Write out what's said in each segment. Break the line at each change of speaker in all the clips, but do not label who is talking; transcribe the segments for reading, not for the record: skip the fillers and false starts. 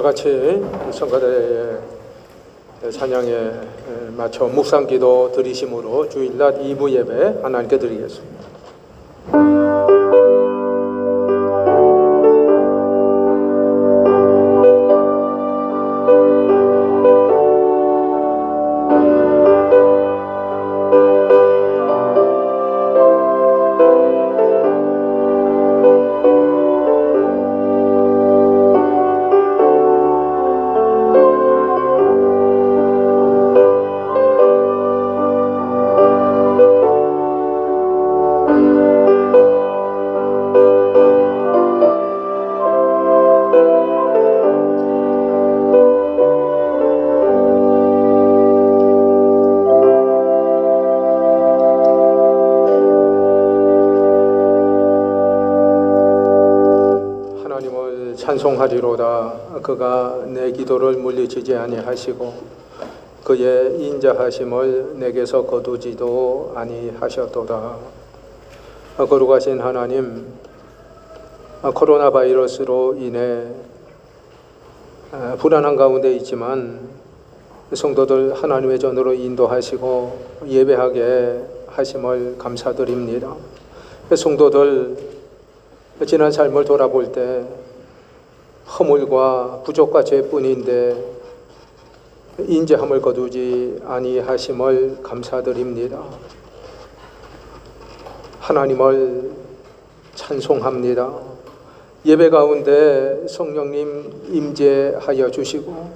같이 성가대의 찬양에 맞춰 묵상기도 드리심으로 주일날 2부 예배 하나님께 드리겠습니다. 찬송하리로다. 그가 내 기도를 물리치지 아니하시고 그의 인자하심을 내게서 거두지도 아니하셨도다. 거룩하신 하나님, 코로나 바이러스로 인해 불안한 가운데 있지만 성도들 하나님의 전으로 인도하시고 예배하게 하심을 감사드립니다. 성도들 지난 삶을 돌아볼 때 허물과 부족과 죄뿐인데 인자함을 거두지 아니하심을 감사드립니다. 하나님을 찬송합니다. 예배 가운데 성령님 임재하여 주시고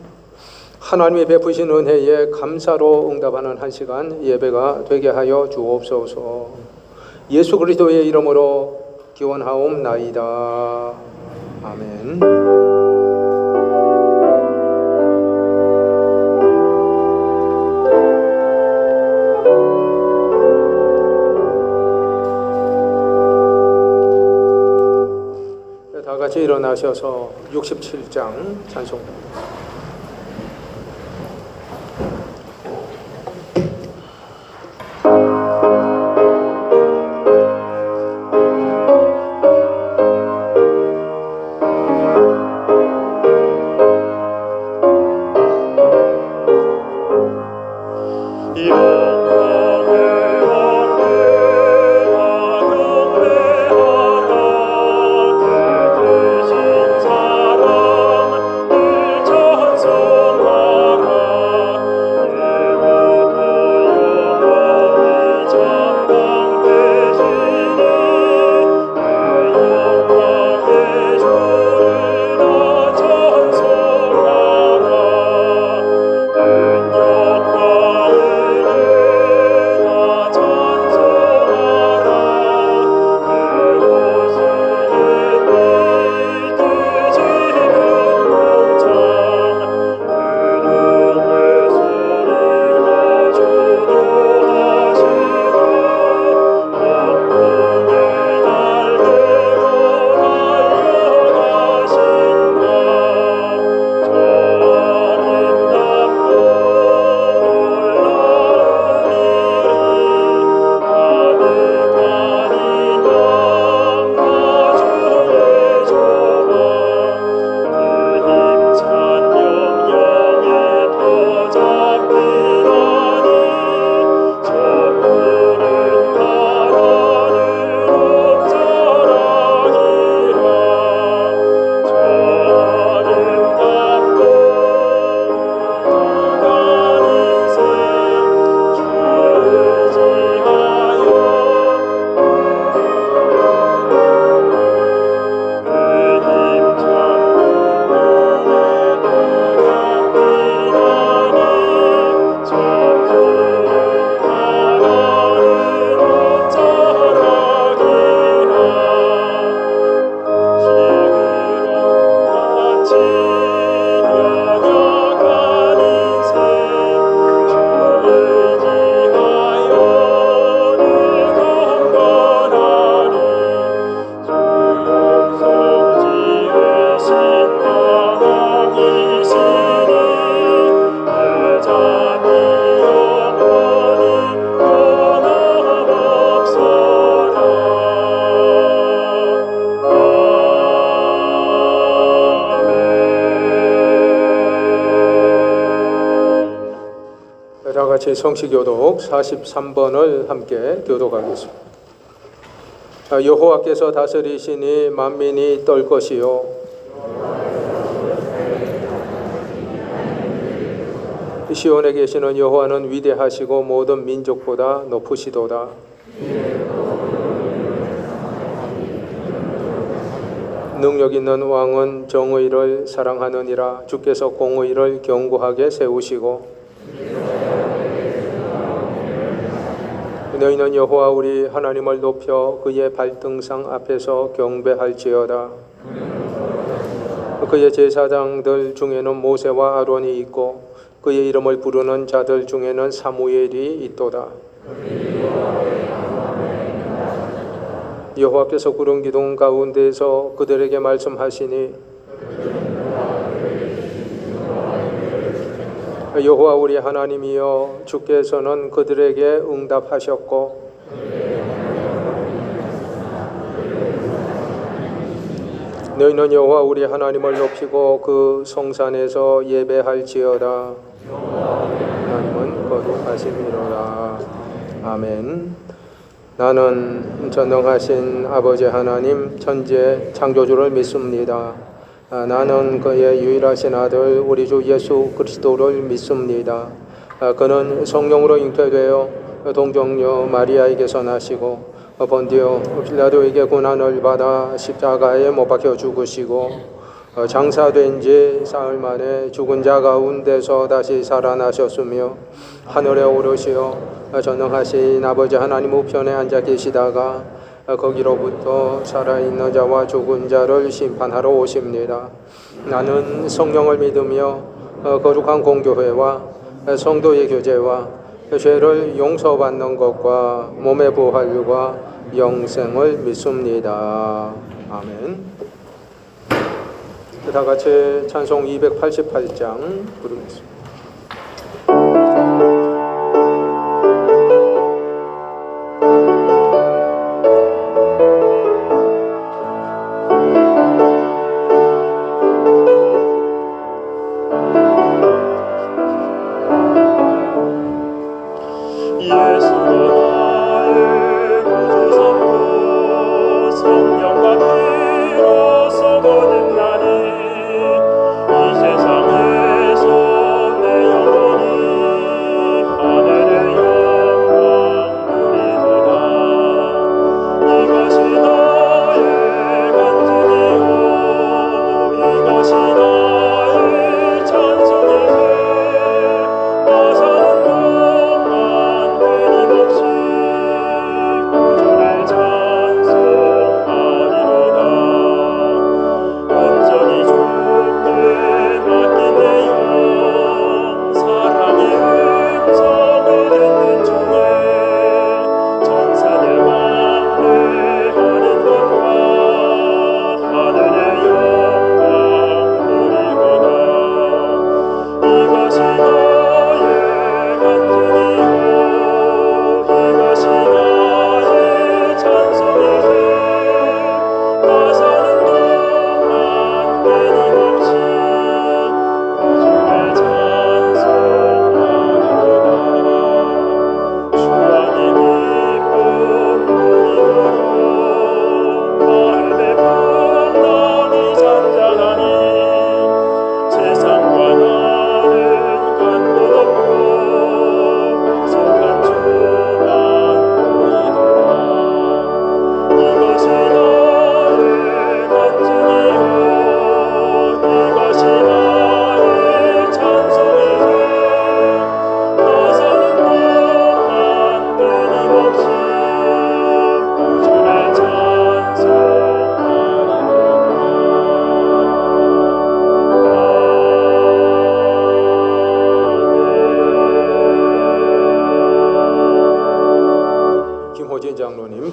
하나님의 베푸신 은혜에 감사로 응답하는 한 시간 예배가 되게 하여 주옵소서. 예수 그리스도의 이름으로 기원하옵나이다. 아멘. 다 같이 일어나셔서 67장 찬송합니다.
저
같이 성시교독 43번을 함께 교독하겠습니다. 여호와께서 다스리시니 만민이 떨 것이요 시온에 계시는 여호와는 위대하시고 모든 민족보다 높으시도다. 능력 있는 왕은 정의를 사랑하느니라. 주께서 공의를 견고하게 세우시고 너희는 여호와 우리 하나님을 높여 그의 발등상 앞에서 경배할지어다. 그의 제사장들 중에는 모세와 아론이 있고 그의 이름을 부르는 자들 중에는 사무엘이 있도다. 여호와께서 구름 기둥 가운데서 그들에게 말씀하시니 여호와 우리 하나님이여 주께서는 그들에게 응답하셨고 너희는 여호와 우리 하나님을 높이고 그 성산에서 예배할지어다. 하나님은 거룩하심이로다. 아멘. 나는 전능하신 아버지 하나님 천지의 창조주를 믿습니다. 나는 그의 유일하신 아들 우리 주 예수 그리스도를 믿습니다. 그는 성령으로 잉태되어 동정녀 마리아에게서 나시고 본디오 빌라도에게 고난을 받아 십자가에 못 박혀 죽으시고 장사된 지 사흘 만에 죽은 자 가운데서 다시 살아나셨으며 하늘에 오르시어 전능하신 아버지 하나님 우편에 앉아 계시다가 거기로부터 살아있는 자와 죽은 자를 심판하러 오십니다. 나는 성령을 믿으며 거룩한 공교회와 성도의 교제와 죄를 용서받는 것과 몸의 부활과 영생을 믿습니다. 아멘. 다 같이 찬송 288장 부르겠습니다.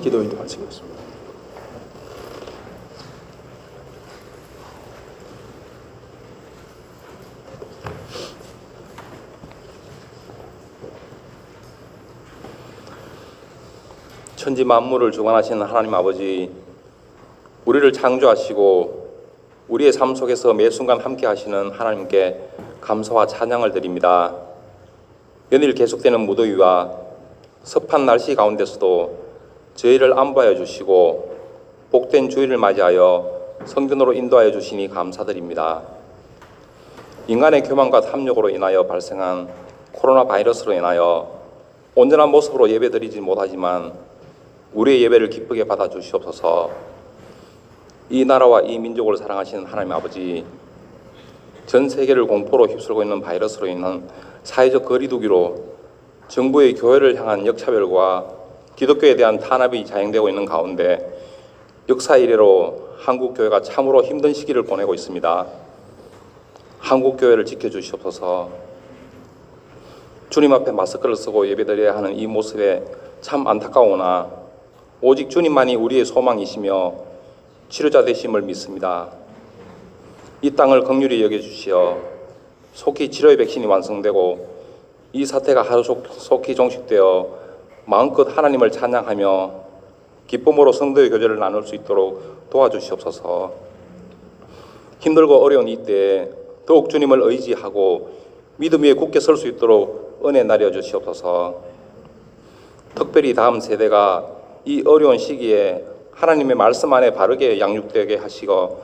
기도 인도하시겠습니다.
천지 만물을 주관하시는 하나님 아버지, 우리를 창조하시고 우리의 삶 속에서 매 순간 함께 하시는 하나님께 감사와 찬양을 드립니다. 연일 계속되는 무더위와 습한 날씨 가운데서도 저희를 안보하여 주시고 복된 주일을 맞이하여 성전으로 인도하여 주시니 감사드립니다. 인간의 교만과 탐욕으로 인하여 발생한 코로나 바이러스로 인하여 온전한 모습으로 예배드리지 못하지만 우리의 예배를 기쁘게 받아 주시옵소서. 이 나라와 이 민족을 사랑하시는 하나님 아버지, 전 세계를 공포로 휩쓸고 있는 바이러스로 인한 사회적 거리두기로 정부의 교회를 향한 역차별과 기독교에 대한 탄압이 자행되고 있는 가운데 역사 이래로 한국 교회가 참으로 힘든 시기를 보내고 있습니다. 한국 교회를 지켜주시옵소서. 주님 앞에 마스크를 쓰고 예배드려야 하는 이 모습에 참 안타까우나 오직 주님만이 우리의 소망이시며 치료자 되심을 믿습니다. 이 땅을 긍휼히 여겨주시어 속히 치료의 백신이 완성되고 이 사태가 하루속히 종식되어 마음껏 하나님을 찬양하며 기쁨으로 성도의 교제를 나눌 수 있도록 도와주시옵소서. 힘들고 어려운 이때에 더욱 주님을 의지하고 믿음 위에 굳게 설 수 있도록 은혜 나려 주시옵소서. 특별히 다음 세대가 이 어려운 시기에 하나님의 말씀 안에 바르게 양육되게 하시고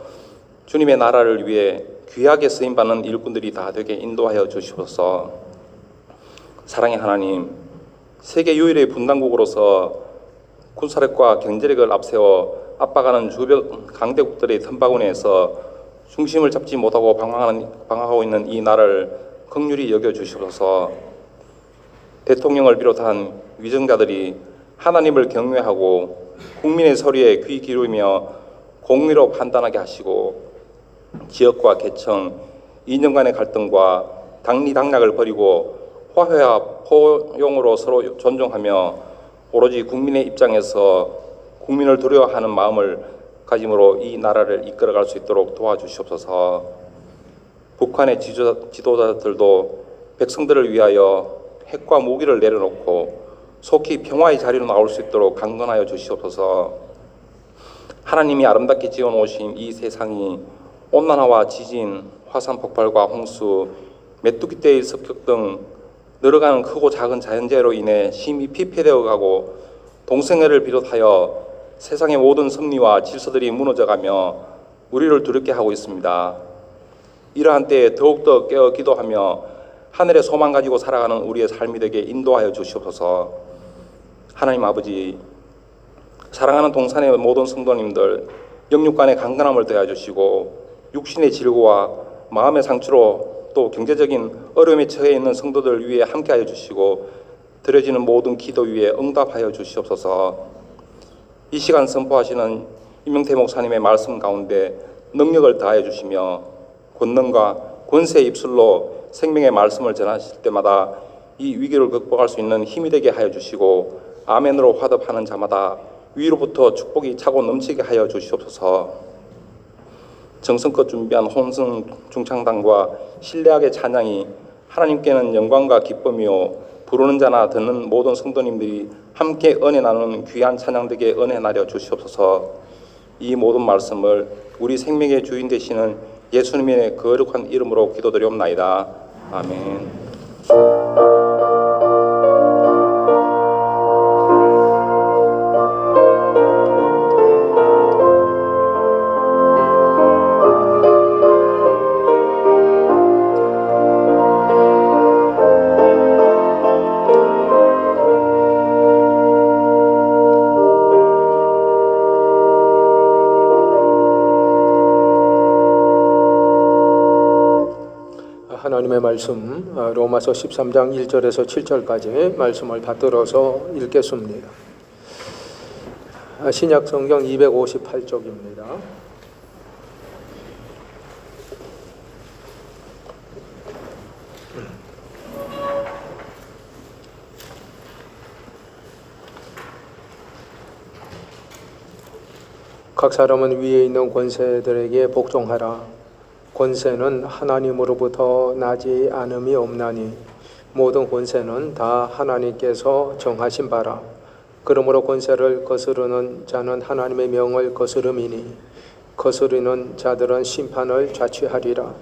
주님의 나라를 위해 귀하게 쓰임받는 일꾼들이 다 되게 인도하여 주시옵소서. 사랑의 하나님, 세계 유일의 분단국으로서 군사력과 경제력을 앞세워 압박하는 주변 강대국들의 틈바구니에서 중심을 잡지 못하고 방황하고 있는 이 나라를 긍휼히 여겨주시옵소서. 대통령을 비롯한 위정자들이 하나님을 경외하고 국민의 소리에 귀 기울이며 공의로 판단하게 하시고 지역과 계층, 이념 간의 갈등과 당리당략을 버리고 화해와 포용으로 서로 존중하며 오로지 국민의 입장에서 국민을 두려워하는 마음을 가짐으로 이 나라를 이끌어갈 수 있도록 도와주시옵소서. 북한의 지도자들도 백성들을 위하여 핵과 무기를 내려놓고 속히 평화의 자리로 나올 수 있도록 강건하여 주시옵소서. 하나님이 아름답게 지어놓으신 이 세상이 온난화와 지진, 화산 폭발과 홍수, 메뚜기 떼의 습격 등 늘어가는 크고 작은 자연재해로 인해 심히 피폐되어 가고 동성애를 비롯하여 세상의 모든 섭리와 질서들이 무너져가며 우리를 두렵게 하고 있습니다. 이러한 때에 더욱더 깨어 기도하며 하늘의 소망 가지고 살아가는 우리의 삶이 되게 인도하여 주시옵소서. 하나님 아버지, 사랑하는 동산의 모든 성도님들 영육간의 강건함을 더해 주시고 육신의 질고와 마음의 상처로 또 경제적인 어려움에 처해 있는 성도들 위해 함께하여 주시고 드려지는 모든 기도 위에 응답하여 주시옵소서. 이 시간 선포하시는 임명태 목사님의 말씀 가운데 능력을 다하여 주시며 권능과 권세의 입술로 생명의 말씀을 전하실 때마다 이 위기를 극복할 수 있는 힘이 되게 하여 주시고 아멘으로 화답하는 자마다 위로부터 축복이 차고 넘치게 하여 주시옵소서. 정성껏 준비한 혼성 중창단과 신뢰하게 찬양이 하나님께는 영광과 기쁨이요 부르는 자나 듣는 모든 성도님들이 함께 은혜 나누는 귀한 찬양 되게 은혜 나려 주시옵소서. 이 모든 말씀을 우리 생명의 주인 되시는 예수님의 거룩한 이름으로 기도드리옵나이다. 아멘.
하나님의 말씀 로마서 13장 1절에서 7절까지 말씀을 받들어서 읽겠습니다. 신약 성경 258쪽입니다. 각 사람은 위에 있는 권세들에게 복종하라. 권세는 하나님으로부터 나지 않음이 없나니 모든 권세는 다 하나님께서 정하신 바라. 그러므로 권세를 거스르는 자는 하나님의 명을 거스름이니 거스르는 자들은 심판을 자취하리라.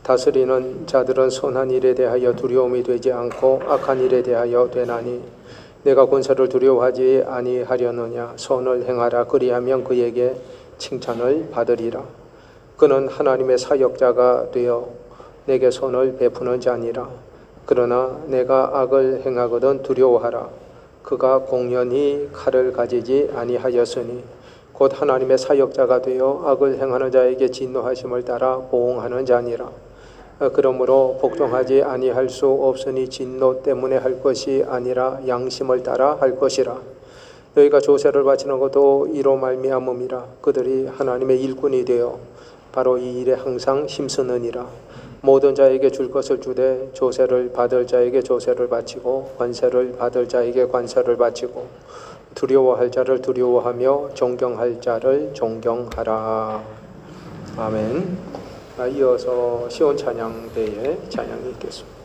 다스리는 자들은 선한 일에 대하여 두려움이 되지 않고 악한 일에 대하여 되나니 내가 권세를 두려워하지 아니하려느냐. 선을 행하라. 그리하면 그에게 칭찬을 받으리라. 그는 하나님의 사역자가 되어 내게 선을 베푸는 자니라. 그러나 내가 악을 행하거든 두려워하라. 그가 공연히 칼을 가지지 아니하였으니 곧 하나님의 사역자가 되어 악을 행하는 자에게 진노하심을 따라 보응하는 자니라. 그러므로 복종하지 아니할 수 없으니 진노 때문에 할 것이 아니라 양심을 따라 할 것이라. 너희가 조세를 바치는 것도 이로 말미암음이라. 그들이 하나님의 일꾼이 되어 바로 이 일에 항상 힘쓰느니라. 모든 자에게 줄 것을 주되 조세를 받을 자에게 조세를 바치고 관세를 받을 자에게 관세를 바치고 두려워할 자를 두려워하며 존경할 자를 존경하라. 아멘. 이어서 시온 찬양대의 찬양이 있겠습니다.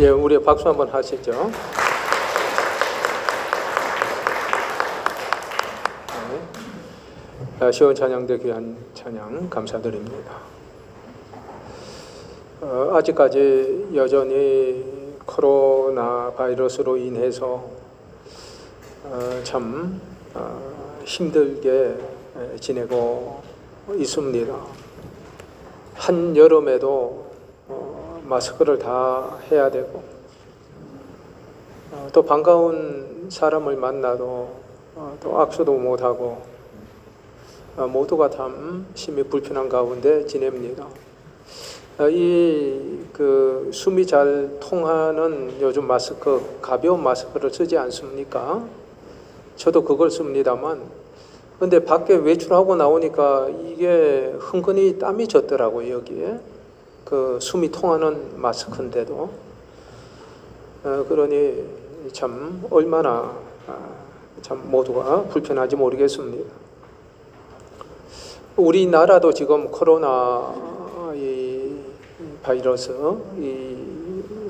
예, 우리 박수 한번 하시죠. 네. 시원 찬양대 귀한 찬양 감사드립니다. 아직까지 여전히 코로나 바이러스로 인해서 참 힘들게 지내고 있습니다. 한여름에도 마스크를 다 해야 되고 또 반가운 사람을 만나도 또 악수도 못하고 모두가 참 심히 불편한 가운데 지냅니다. 그 숨이 잘 통하는 요즘 마스크, 가벼운 마스크를 쓰지 않습니까? 저도 그걸 씁니다만 근데 밖에 외출하고 나오니까 이게 흥건히 땀이 젖더라고요. 여기에 그 숨이 통하는 마스크인데도 그러니 참 얼마나 참 모두가 불편한지 모르겠습니다. 우리나라도 지금 코로나 바이러스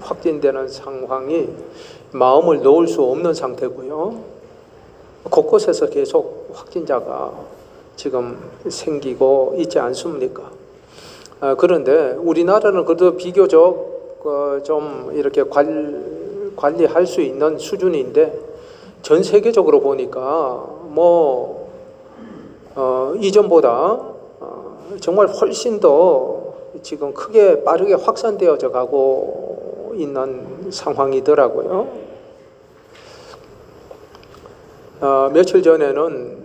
확진되는 상황이 마음을 놓을 수 없는 상태고요. 곳곳에서 계속 확진자가 지금 생기고 있지 않습니까? 그런데 우리나라는 그래도 비교적 좀 이렇게 관리할 수 있는 수준인데 전 세계적으로 보니까 이전보다 정말 훨씬 더 지금 크게 빠르게 확산되어져 가고 있는 상황이더라고요. 며칠 전에는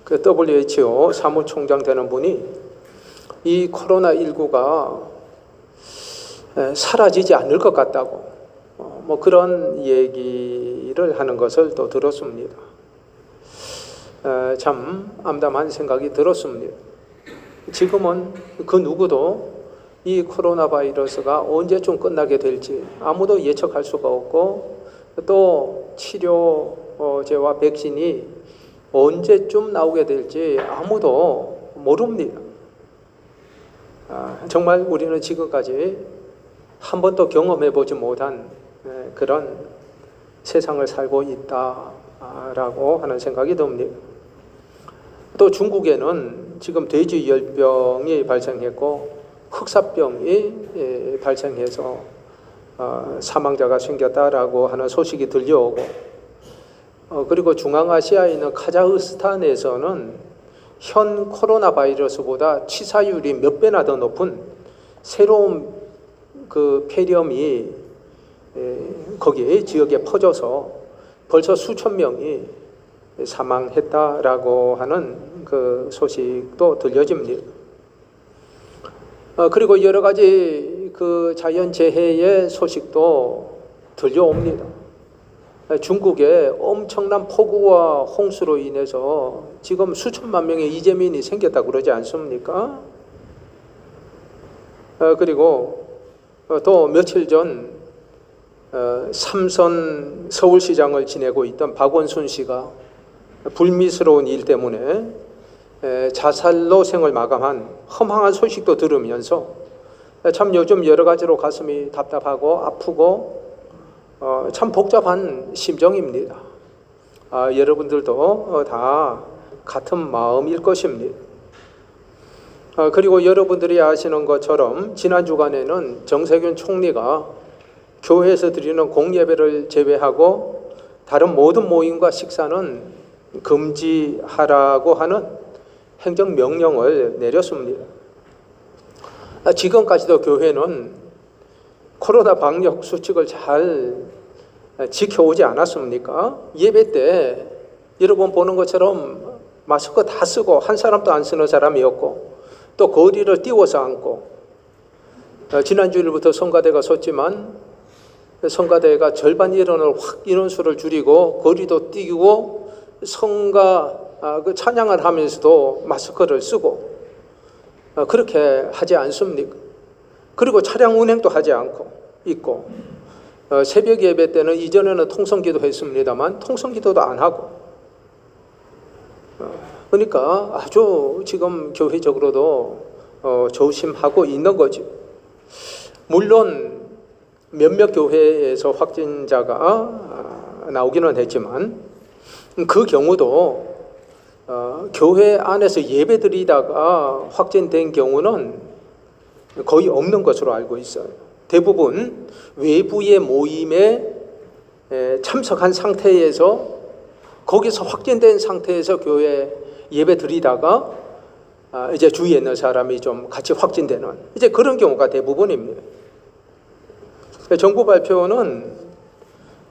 그 WHO 사무총장 되는 분이 이 코로나19가 사라지지 않을 것 같다고 그런 얘기를 하는 것을 또 들었습니다. 참 암담한 생각이 들었습니다. 지금은 그 누구도 이 코로나 바이러스가 언제쯤 끝나게 될지 아무도 예측할 수가 없고 또 치료제와 백신이 언제쯤 나오게 될지 아무도 모릅니다. 정말 우리는 지금까지 한 번도 경험해보지 못한 그런 세상을 살고 있다라고 하는 생각이 듭니다. 또 중국에는 지금 돼지열병이 발생했고 흑사병이 발생해서 사망자가 생겼다라고 하는 소식이 들려오고 그리고 중앙아시아에 있는 카자흐스탄에서는 현 코로나 바이러스보다 치사율이 몇 배나 더 높은 새로운 그 폐렴이 거기 지역에 퍼져서 벌써 수천 명이 사망했다라고 하는 그 소식도 들려집니다. 그리고 여러 가지 그 자연재해의 소식도 들려옵니다. 중국에 엄청난 폭우와 홍수로 인해서 지금 수천만 명의 이재민이 생겼다고 그러지 않습니까? 그리고 또 며칠 전 삼선 서울시장을 지내고 있던 박원순 씨가 불미스러운 일 때문에 자살로 생을 마감한 험황한 소식도 들으면서 참 요즘 여러 가지로 가슴이 답답하고 아프고 참 복잡한 심정입니다. 여러분들도 다 같은 마음일 것입니다. 그리고 여러분들이 아시는 것처럼 지난 주간에는 정세균 총리가 교회에서 드리는 공예배를 제외하고 다른 모든 모임과 식사는 금지하라고 하는 행정명령을 내렸습니다. 지금까지도 교회는 코로나 방역 수칙을 잘 지켜오지 않았습니까? 예배 때 여러분 보는 것처럼 마스크 다 쓰고 한 사람도 안 쓰는 사람이었고 또 거리를 띄워서 앉고 지난 주일부터 성가대가 섰지만 성가대가 절반 인원수를 줄이고 거리도 띄고 성가 그 찬양을 하면서도 마스크를 쓰고 그렇게 하지 않습니까? 그리고 차량 운행도 하지 않고 있고 새벽 예배 때는 이전에는 통성기도 했습니다만 통성기도도 안 하고 그러니까 아주 지금 교회적으로도 조심하고 있는 거죠. 물론 몇몇 교회에서 확진자가 나오기는 했지만 그 경우도 교회 안에서 예배드리다가 확진된 경우는 거의 없는 것으로 알고 있어요. 대부분 외부의 모임에 참석한 상태에서 거기서 확진된 상태에서 교회 예배드리다가 이제 주위에 있는 사람이 좀 같이 확진되는 이제 그런 경우가 대부분입니다. 정부 발표는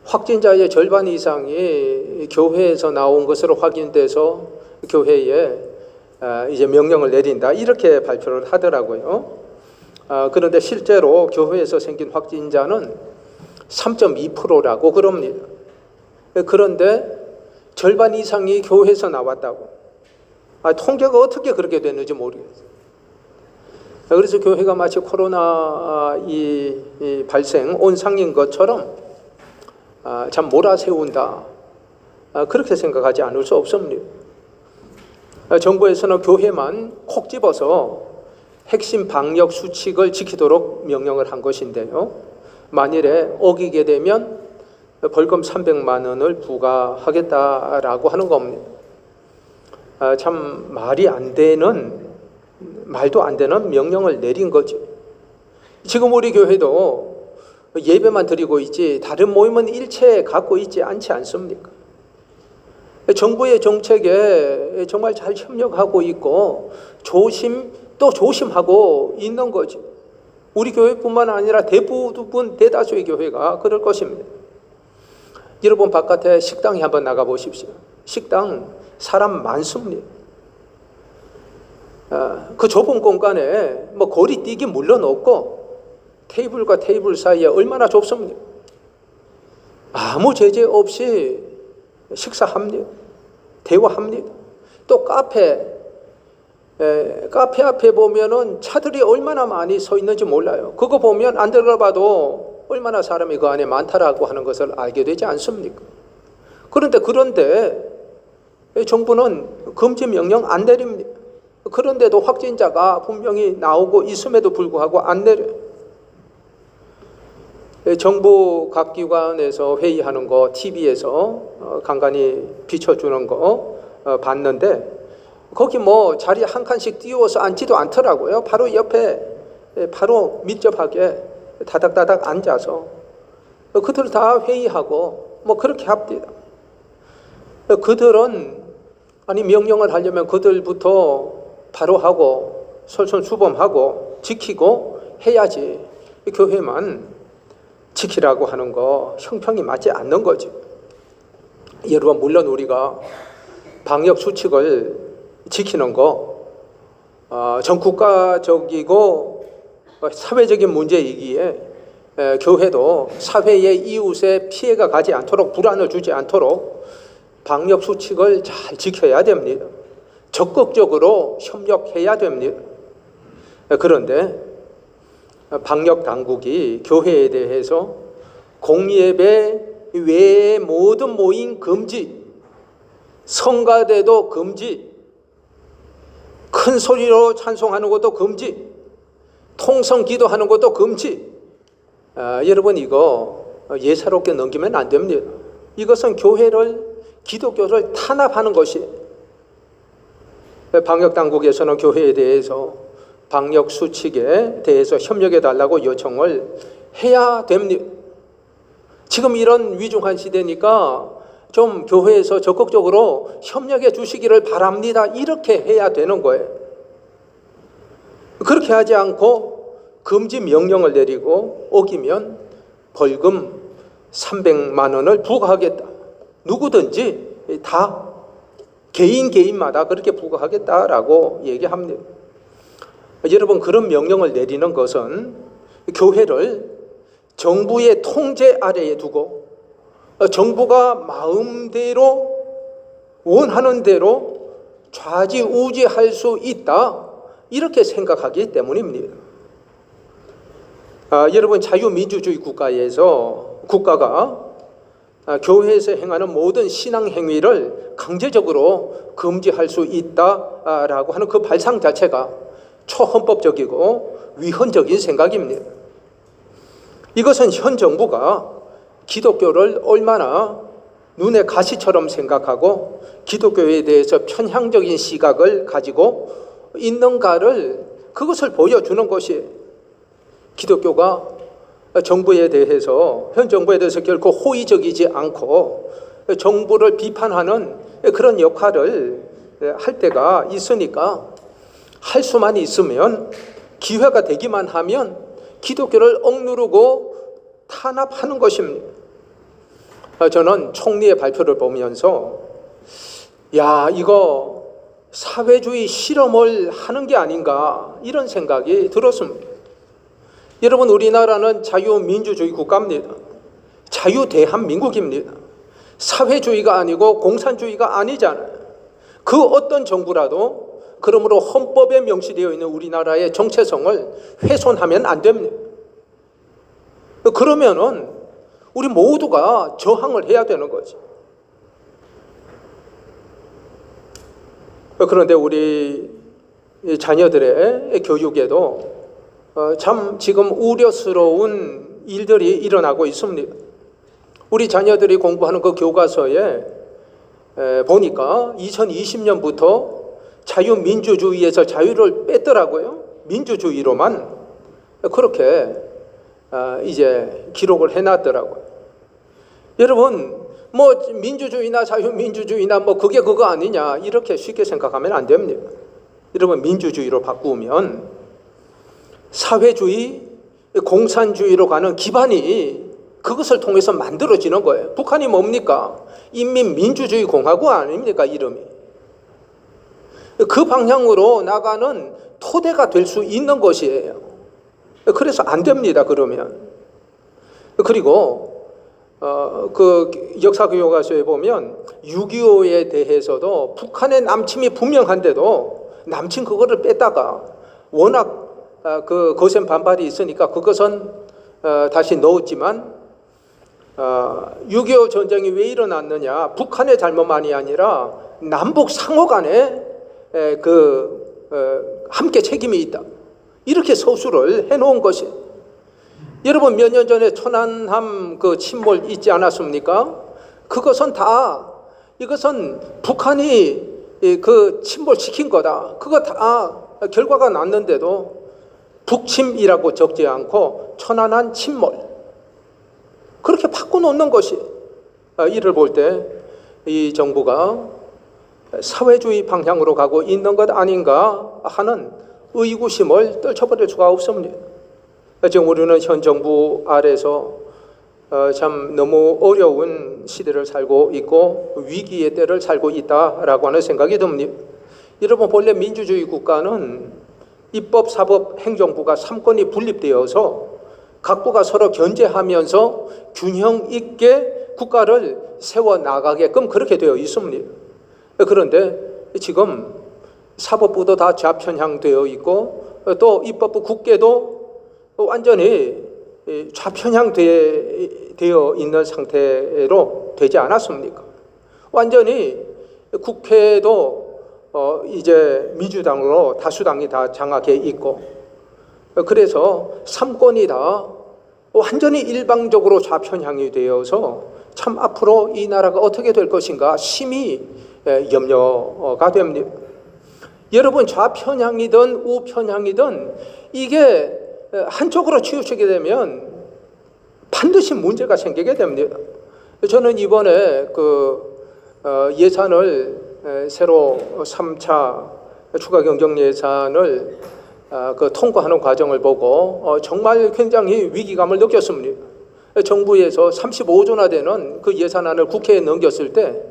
확진자의 절반 이상이 교회에서 나온 것으로 확인돼서 교회에 이제 명령을 내린다 이렇게 발표를 하더라고요. 그런데 실제로 교회에서 생긴 확진자는 3.2%라고 그럽니다. 그런데 절반 이상이 교회에서 나왔다고. 통계가 어떻게 그렇게 됐는지 모르겠어요. 그래서 교회가 마치 코로나 이 발생 온상인 것처럼 참 몰아세운다. 그렇게 생각하지 않을 수 없습니다. 정부에서는 교회만 콕 집어서 핵심 방역 수칙을 지키도록 명령을 한 것인데요. 만일에 어기게 되면 벌금 300만 원을 부과하겠다라고 하는 겁니다. 참 말도 안 되는 명령을 내린 거죠. 지금 우리 교회도 예배만 드리고 있지 다른 모임은 일체 갖고 있지 않지 않습니까? 정부의 정책에 정말 잘 협력하고 있고 조심하고 있는 거죠. 우리 교회뿐만 아니라 대다수의 교회가 그럴 것입니다. 여러분 바깥에 식당에 한번 나가 보십시오. 식당 사람 많습니다. 그 좁은 공간에 거리 뛰기 물론 없고 테이블과 테이블 사이에 얼마나 좁습니까? 아무 제재 없이 식사합니다. 대화합니다. 또 카페 앞에 보면은 차들이 얼마나 많이 서 있는지 몰라요. 그거 보면 안 들어가봐도 얼마나 사람이 그 안에 많다라고 하는 것을 알게 되지 않습니까? 그런데 정부는 금지 명령 안 내립니다. 그런데도 확진자가 분명히 나오고 있음에도 불구하고 안 내려요. 정부 각 기관에서 회의하는 거 TV에서 간간히 비춰주는 거 봤는데 거기 자리 한 칸씩 띄워서 앉지도 않더라고요. 바로 옆에 바로 밀접하게 다닥다닥 앉아서 그들 다 회의하고 그렇게 합니다. 그들은 명령을 하려면 그들부터 바로 하고 솔선수범하고 지키고 해야지. 교회만 지키라고 하는 거 형평이 맞지 않는 거죠. 여러분 물론 우리가 방역 수칙을 지키는 거 전 국가적이고 사회적인 문제이기에 교회도 사회의 이웃에 피해가 가지 않도록 불안을 주지 않도록 방역 수칙을 잘 지켜야 됩니다. 적극적으로 협력해야 됩니다. 그런데 방역 당국이 교회에 대해서 공예배 외의 모든 모임 금지, 성가대도 금지, 큰 소리로 찬송하는 것도 금지, 통성 기도하는 것도 금지. 여러분 이거 예사롭게 넘기면 안 됩니다. 이것은 기독교를 탄압하는 것이에요. 방역 당국에서는 교회에 대해서 방역 수칙에 대해서 협력해 달라고 요청을 해야 됩니다. 지금 이런 위중한 시대니까 좀 교회에서 적극적으로 협력해 주시기를 바랍니다. 이렇게 해야 되는 거예요. 그렇게 하지 않고 금지 명령을 내리고 어기면 벌금 300만 원을 부과하겠다. 누구든지 다 개인마다 그렇게 부과하겠다라고 얘기합니다. 여러분 그런 명령을 내리는 것은 교회를 정부의 통제 아래에 두고 정부가 마음대로 원하는 대로 좌지우지할 수 있다 이렇게 생각하기 때문입니다. 여러분 자유민주주의 국가에서 국가가 교회에서 행하는 모든 신앙 행위를 강제적으로 금지할 수 있다라고 하는 그 발상 자체가 초헌법적이고 위헌적인 생각입니다. 이것은 현 정부가 기독교를 얼마나 눈의 가시처럼 생각하고 기독교에 대해서 편향적인 시각을 가지고 있는가를 그것을 보여주는 것이 기독교가 정부에 대해서 현 정부에 대해서 결코 호의적이지 않고 정부를 비판하는 그런 역할을 할 때가 있으니까 할 수만 있으면 기회가 되기만 하면 기독교를 억누르고 탄압하는 것입니다. 저는 총리의 발표를 보면서 이거 사회주의 실험을 하는 게 아닌가 이런 생각이 들었습니다. 여러분, 우리나라는 자유민주주의 국가입니다. 자유대한민국입니다. 사회주의가 아니고 공산주의가 아니잖아요. 그 어떤 정부라도 그러므로 헌법에 명시되어 있는 우리나라의 정체성을 훼손하면 안 됩니다. 그러면은 우리 모두가 저항을 해야 되는 거죠. 그런데 우리 자녀들의 교육에도 참 지금 우려스러운 일들이 일어나고 있습니다. 우리 자녀들이 공부하는 그 교과서에 보니까 2020년부터 자유민주주의에서 자유를 뺐더라고요. 민주주의로만 그렇게 이제 기록을 해놨더라고요. 여러분, 뭐 민주주의나 자유민주주의나 뭐 그게 그거 아니냐 이렇게 쉽게 생각하면 안 됩니다. 여러분, 민주주의로 바꾸면 사회주의, 공산주의로 가는 기반이 그것을 통해서 만들어지는 거예요. 북한이 뭡니까? 인민민주주의 공화국 아닙니까? 이름이. 그 방향으로 나가는 토대가 될 수 있는 것이에요. 그래서 안 됩니다. 그러면. 그리고 그 역사 교과서에 보면 6.25에 대해서도 북한의 남침이 분명한데도 남침 그거를 뺐다가 워낙 그 거센 반발이 있으니까 그것은 다시 넣었지만 6.25 전쟁이 왜 일어났느냐, 북한의 잘못만이 아니라 남북 상호 간에 함께 책임이 있다 이렇게 서술을 해놓은 것이. 여러분, 몇 년 전에 천안함 그 침몰 있지 않았습니까? 그것은 다 이것은 북한이 그 침몰시킨 거다. 그거 다 결과가 났는데도 북침이라고 적지 않고 천안함 침몰 그렇게 바꿔놓는 것이, 이를 볼 때 이 정부가 사회주의 방향으로 가고 있는 것 아닌가 하는 의구심을 떨쳐버릴 수가 없습니다. 지금 우리는 현 정부 아래서 참 너무 어려운 시대를 살고 있고 위기의 때를 살고 있다라고 하는 생각이 듭니다. 여러분, 본래 민주주의 국가는 입법, 사법, 행정부가 3권이 분립되어서 각부가 서로 견제하면서 균형 있게 국가를 세워나가게끔 그렇게 되어 있습니다. 그런데 지금 사법부도 다 좌편향되어 있고 또 입법부 국회도 완전히 좌편향되어 있는 상태로 되지 않았습니까? 완전히 국회도 이제 민주당으로 다수당이 다 장악해 있고, 그래서 3권이 다 완전히 일방적으로 좌편향이 되어서 참 앞으로 이 나라가 어떻게 될 것인가 심히 염려가 됩니다. 여러분, 좌편향이든 우편향이든 이게 한쪽으로 치우치게 되면 반드시 문제가 생기게 됩니다. 저는 이번에 예산을 새로 3차 추가 경정 예산을 통과하는 과정을 보고 정말 굉장히 위기감을 느꼈습니다. 정부에서 35조나 되는 그 예산안을 국회에 넘겼을 때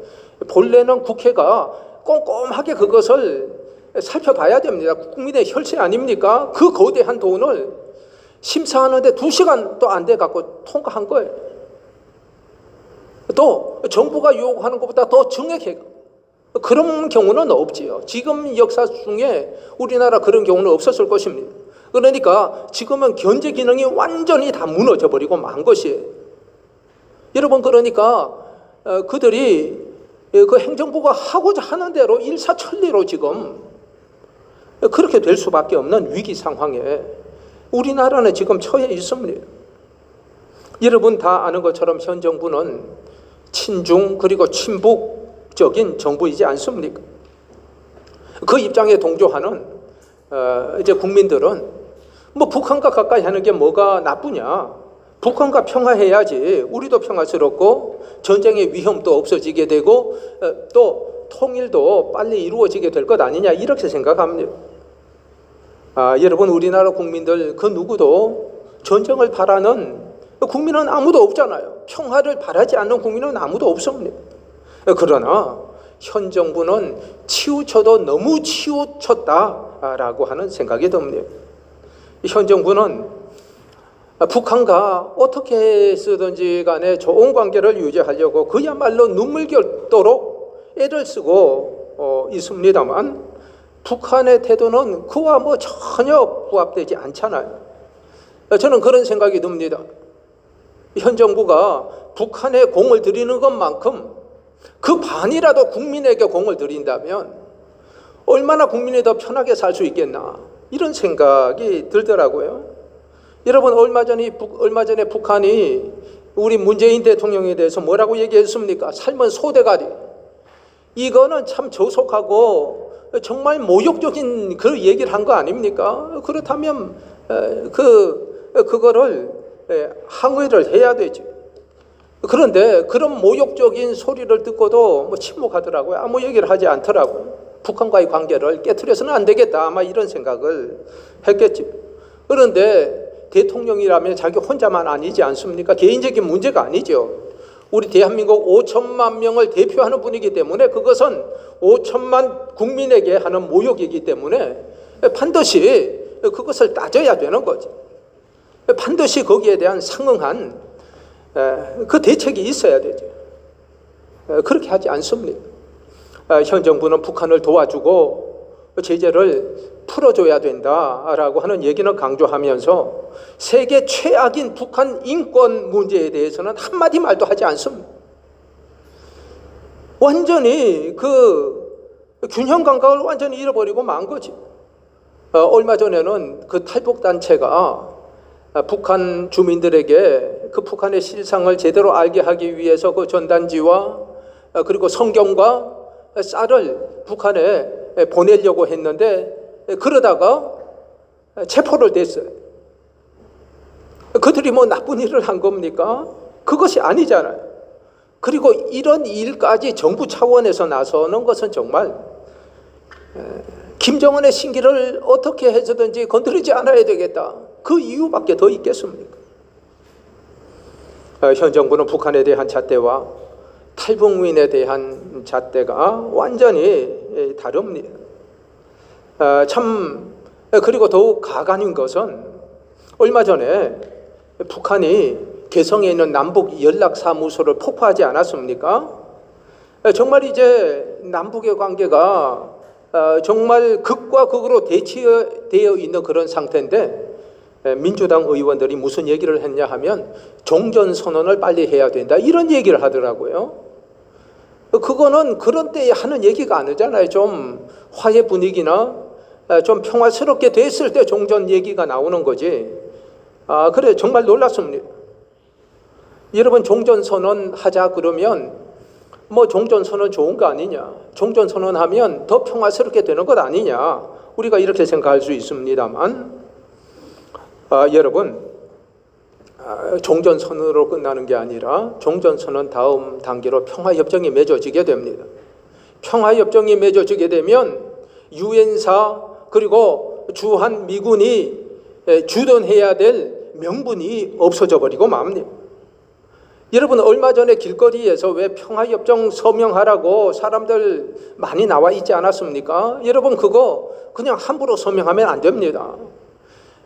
본래는 국회가 꼼꼼하게 그것을 살펴봐야 됩니다. 국민의 혈세 아닙니까? 그 거대한 돈을 심사하는데 2시간도 안 돼 갖고 통과한 거예요. 또 정부가 요구하는 것보다 더 정액해. 그런 경우는 없지요. 지금 역사 중에 우리나라 그런 경우는 없었을 것입니다. 그러니까 지금은 견제 기능이 완전히 다 무너져 버리고 만 것이에요. 여러분, 그러니까 그들이 그 행정부가 하고자 하는 대로 일사천리로 지금 그렇게 될 수밖에 없는 위기 상황에 우리나라는 지금 처해 있습니다. 여러분 다 아는 것처럼 현 정부는 친중 그리고 친북적인 정부이지 않습니까? 그 입장에 동조하는 이제 국민들은 뭐 북한과 가까이 하는 게 뭐가 나쁘냐? 북한과 평화해야지 우리도 평화스럽고 전쟁의 위험도 없어지게 되고 또 통일도 빨리 이루어지게 될 것 아니냐 이렇게 생각합니다. 여러분 우리나라 국민들 그 누구도 전쟁을 바라는 국민은 아무도 없잖아요. 평화를 바라지 않는 국민은 아무도 없습니다. 그러나 현 정부는 치우쳐도 너무 치우쳤다라고 하는 생각이 듭니다. 현 정부는 북한과 어떻게 쓰든지 간에 좋은 관계를 유지하려고 그야말로 눈물겹도록 애를 쓰고 있습니다만 북한의 태도는 그와 뭐 전혀 부합되지 않잖아요. 저는 그런 생각이 듭니다. 현 정부가 북한에 공을 들이는 것만큼 그 반이라도 국민에게 공을 들인다면 얼마나 국민이 더 편하게 살 수 있겠나 이런 생각이 들더라고요. 여러분 얼마 전에 북한이 우리 문재인 대통령에 대해서 뭐라고 얘기했습니까? 삶은 소대가리. 이거는 참 저속하고 정말 모욕적인 그 얘기를 한 거 아닙니까? 그렇다면 그거를 항의를 해야 되죠. 그런데 그런 모욕적인 소리를 듣고도 뭐 침묵하더라고요. 아무 얘기를 하지 않더라고요. 북한과의 관계를 깨트려서는 안 되겠다 아마 이런 생각을 했겠죠. 그런데 대통령이라면 자기 혼자만 아니지 않습니까? 개인적인 문제가 아니죠. 우리 대한민국 5천만 명을 대표하는 분이기 때문에 그것은 5천만 국민에게 하는 모욕이기 때문에 반드시 그것을 따져야 되는 거죠. 반드시 거기에 대한 상응한 그 대책이 있어야 되죠. 그렇게 하지 않습니다. 현 정부는 북한을 도와주고 제재를 풀어줘야 된다라고 하는 얘기는 강조하면서 세계 최악인 북한 인권 문제에 대해서는 한마디 말도 하지 않습니다. 완전히 그 균형 감각을 완전히 잃어버리고 만 거지. 얼마 전에는 그 탈북단체가 북한 주민들에게 그 북한의 실상을 제대로 알게 하기 위해서 그 전단지와 그리고 성경과 쌀을 북한에 보내려고 했는데 그러다가 체포를 됐어요. 그들이 뭐 나쁜 일을 한 겁니까? 그것이 아니잖아요. 그리고 이런 일까지 정부 차원에서 나서는 것은 정말 김정은의 신기를 어떻게 해서든지 건드리지 않아야 되겠다. 그 이유밖에 더 있겠습니까? 현 정부는 북한에 대한 잣대와 탈북민에 대한 잣대가 완전히 다릅니다. 그리고 더욱 가관인 것은 얼마 전에 북한이 개성에 있는 남북 연락사무소를 폭파하지 않았습니까? 정말 이제 남북의 관계가 정말 극과 극으로 대치되어 있는 그런 상태인데 민주당 의원들이 무슨 얘기를 했냐 하면 종전선언을 빨리 해야 된다 이런 얘기를 하더라고요. 그거는 그런 때에 하는 얘기가 아니잖아요. 좀 화해 분위기나 좀 평화스럽게 됐을 때 종전 얘기가 나오는 거지. 그래 정말 놀랐습니다. 여러분 종전선언 하자 그러면 뭐 종전선언 좋은 거 아니냐, 종전선언하면 더 평화스럽게 되는 것 아니냐, 우리가 이렇게 생각할 수 있습니다만 여러분 종전선언으로 끝나는 게 아니라 종전선언 다음 단계로 평화협정이 맺어지게 됩니다. 평화협정이 맺어지게 되면 유엔사 그리고 주한 미군이 주둔해야 될 명분이 없어져 버리고 맙니다. 여러분 얼마 전에 길거리에서 왜 평화협정 서명하라고 사람들 많이 나와 있지 않았습니까? 여러분 그거 그냥 함부로 서명하면 안 됩니다.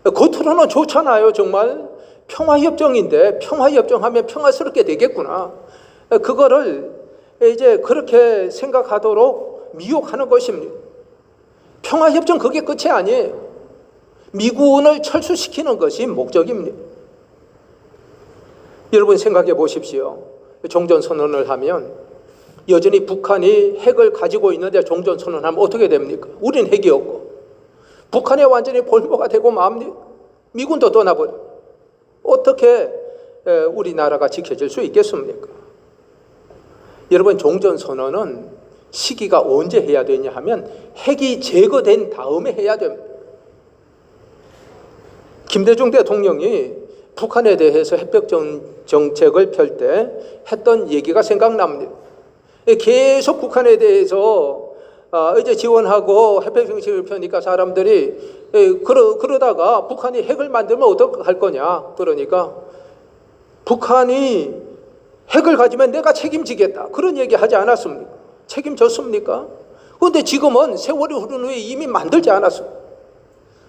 겉으로는 좋잖아요. 정말 평화협정인데 평화협정하면 평화스럽게 되겠구나. 그거를 이제 그렇게 생각하도록 미혹하는 것입니다. 평화협정 그게 끝이 아니에요. 미군을 철수시키는 것이 목적입니다. 여러분 생각해 보십시오. 종전선언을 하면 여전히 북한이 핵을 가지고 있는데 종전선언하면 어떻게 됩니까? 우린 핵이 없고 북한이 완전히 볼모가 되고 맙니다. 미군도 떠나버려. 어떻게 우리나라가 지켜질 수 있겠습니까? 여러분, 종전선언은 시기가 언제 해야 되냐 하면 핵이 제거된 다음에 해야 됩니다. 김대중 대통령이 북한에 대해서 핵벽 정책을 펼 때 했던 얘기가 생각납니다. 계속 북한에 대해서 이제 지원하고 핵벽 정책을 펴니까 사람들이 그러다가 북한이 핵을 만들면 어떡할 거냐. 그러니까 북한이 핵을 가지면 내가 책임지겠다. 그런 얘기 하지 않았습니까? 책임졌습니까? 그런데 지금은 세월이 흐른 후에 이미 만들지 않았습니까?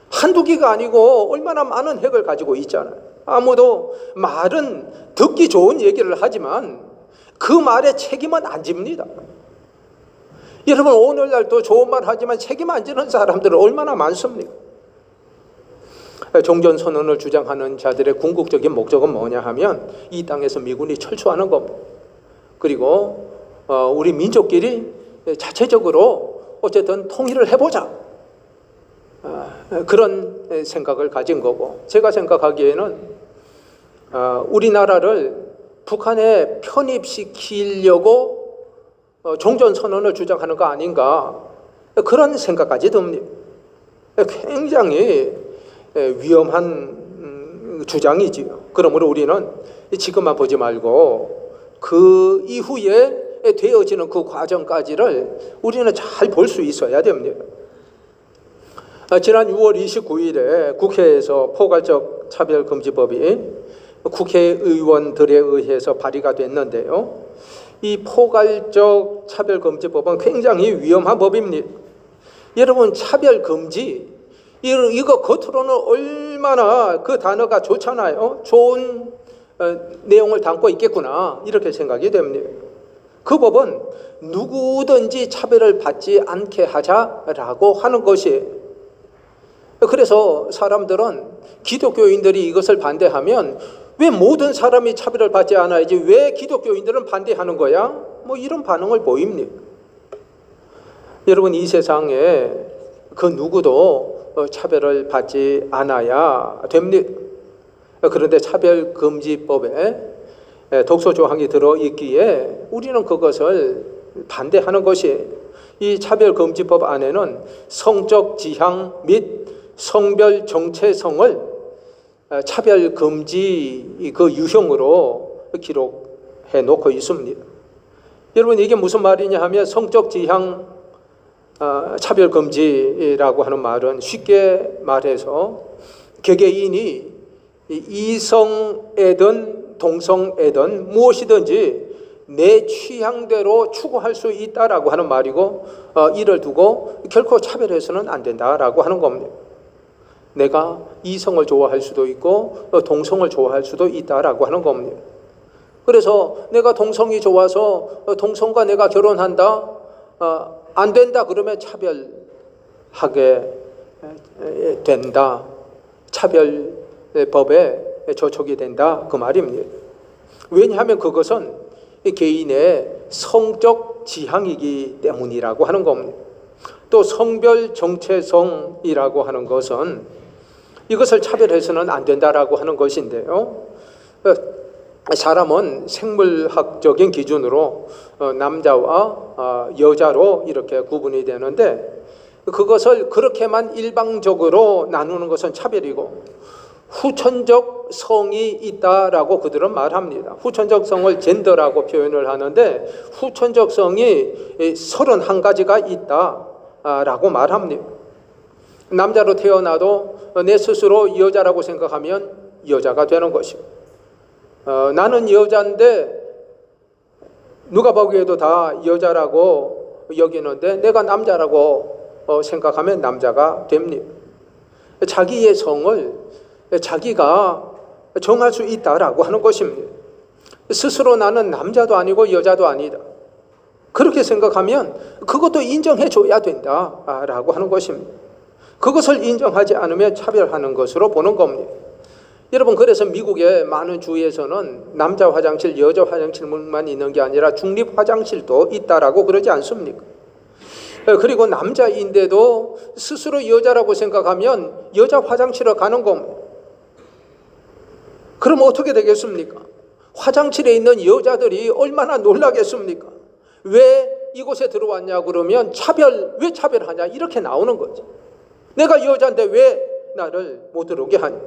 한두 개가 아니고 얼마나 많은 핵을 가지고 있잖아요. 아무도 말은 듣기 좋은 얘기를 하지만 그 말에 책임은 안 집니다. 여러분, 오늘날도 좋은 말 하지만 책임 안 지는 사람들은 얼마나 많습니까? 종전선언을 주장하는 자들의 궁극적인 목적은 뭐냐 하면 이 땅에서 미군이 철수하는 겁니다. 그리고 우리 민족끼리 자체적으로 어쨌든 통일을 해보자, 그런 생각을 가진 거고, 제가 생각하기에는 우리나라를 북한에 편입시키려고 종전선언을 주장하는 거 아닌가, 그런 생각까지 듭니다. 굉장히 위험한 주장이지요. 그러므로 우리는 지금만 보지 말고 그 이후에 되어지는 그 과정까지를 우리는 잘 볼 수 있어야 됩니다. 지난 6월 29일에 국회에서 포괄적 차별금지법이 국회의원들에 의해서 발의가 됐는데요. 이 포괄적 차별금지법은 굉장히 위험한 법입니다. 여러분, 차별금지, 이거 겉으로는 얼마나 그 단어가 좋잖아요. 좋은 내용을 담고 있겠구나, 이렇게 생각이 됩니다. 그 법은 누구든지 차별을 받지 않게 하자라고 하는 것이에요. 그래서 사람들은, 기독교인들이 이것을 반대하면 왜 모든 사람이 차별을 받지 않아야지, 왜 기독교인들은 반대하는 거야? 뭐 이런 반응을 보입니다. 여러분, 이 세상에 그 누구도 차별을 받지 않아야 됩니다. 그런데 차별금지법에 독소 조항이 들어있기에 우리는 그것을 반대하는 것이, 이 차별금지법 안에는 성적 지향 및 성별 정체성을 차별금지 그 유형으로 기록해 놓고 있습니다. 여러분, 이게 무슨 말이냐 하면, 성적 지향 차별금지라고 하는 말은 쉽게 말해서 개개인이 이성애든 동성애든 무엇이든지 내 취향대로 추구할 수 있다라고 하는 말이고, 이를 두고 결코 차별해서는 안 된다라고 하는 겁니다. 내가 이성을 좋아할 수도 있고 동성을 좋아할 수도 있다라고 하는 겁니다. 그래서 내가 동성이 좋아서 동성과 내가 결혼한다, 안 된다 그러면 차별하게 된다, 차별법에 저촉이 된다, 그 말입니다. 왜냐하면 그것은 개인의 성적 지향이기 때문이라고 하는 겁니다. 또 성별 정체성이라고 하는 것은 이것을 차별해서는 안 된다라고 하는 것인데요. 사람은 생물학적인 기준으로 남자와 여자로 이렇게 구분이 되는데, 그것을 그렇게만 일방적으로 나누는 것은 차별이고, 후천적 성이 있다라고 그들은 말합니다. 후천적 성을 젠더라고 표현을 하는데, 후천적 성이 31가지가 있다라고 말합니다. 남자로 태어나도 내 스스로 여자라고 생각하면 여자가 되는 것이고, 나는 여자인데 누가 보기에도 다 여자라고 여기는데 내가 남자라고 생각하면 남자가 됩니다. 자기의 성을 자기가 정할 수 있다라고 하는 것입니다. 스스로 나는 남자도 아니고 여자도 아니다, 그렇게 생각하면 그것도 인정해 줘야 된다라고 하는 것입니다. 그것을 인정하지 않으면 차별하는 것으로 보는 겁니다. 여러분, 그래서 미국의 많은 주에서는 남자 화장실, 여자 화장실만 있는 게 아니라 중립 화장실도 있다라고 그러지 않습니까? 그리고 남자인데도 스스로 여자라고 생각하면 여자 화장실에 가는 겁니다. 그럼 어떻게 되겠습니까? 화장실에 있는 여자들이 얼마나 놀라겠습니까? 왜 이곳에 들어왔냐 그러면 왜 차별하냐 이렇게 나오는 거죠. 내가 여자인데 왜 나를 못 들어오게 하냐.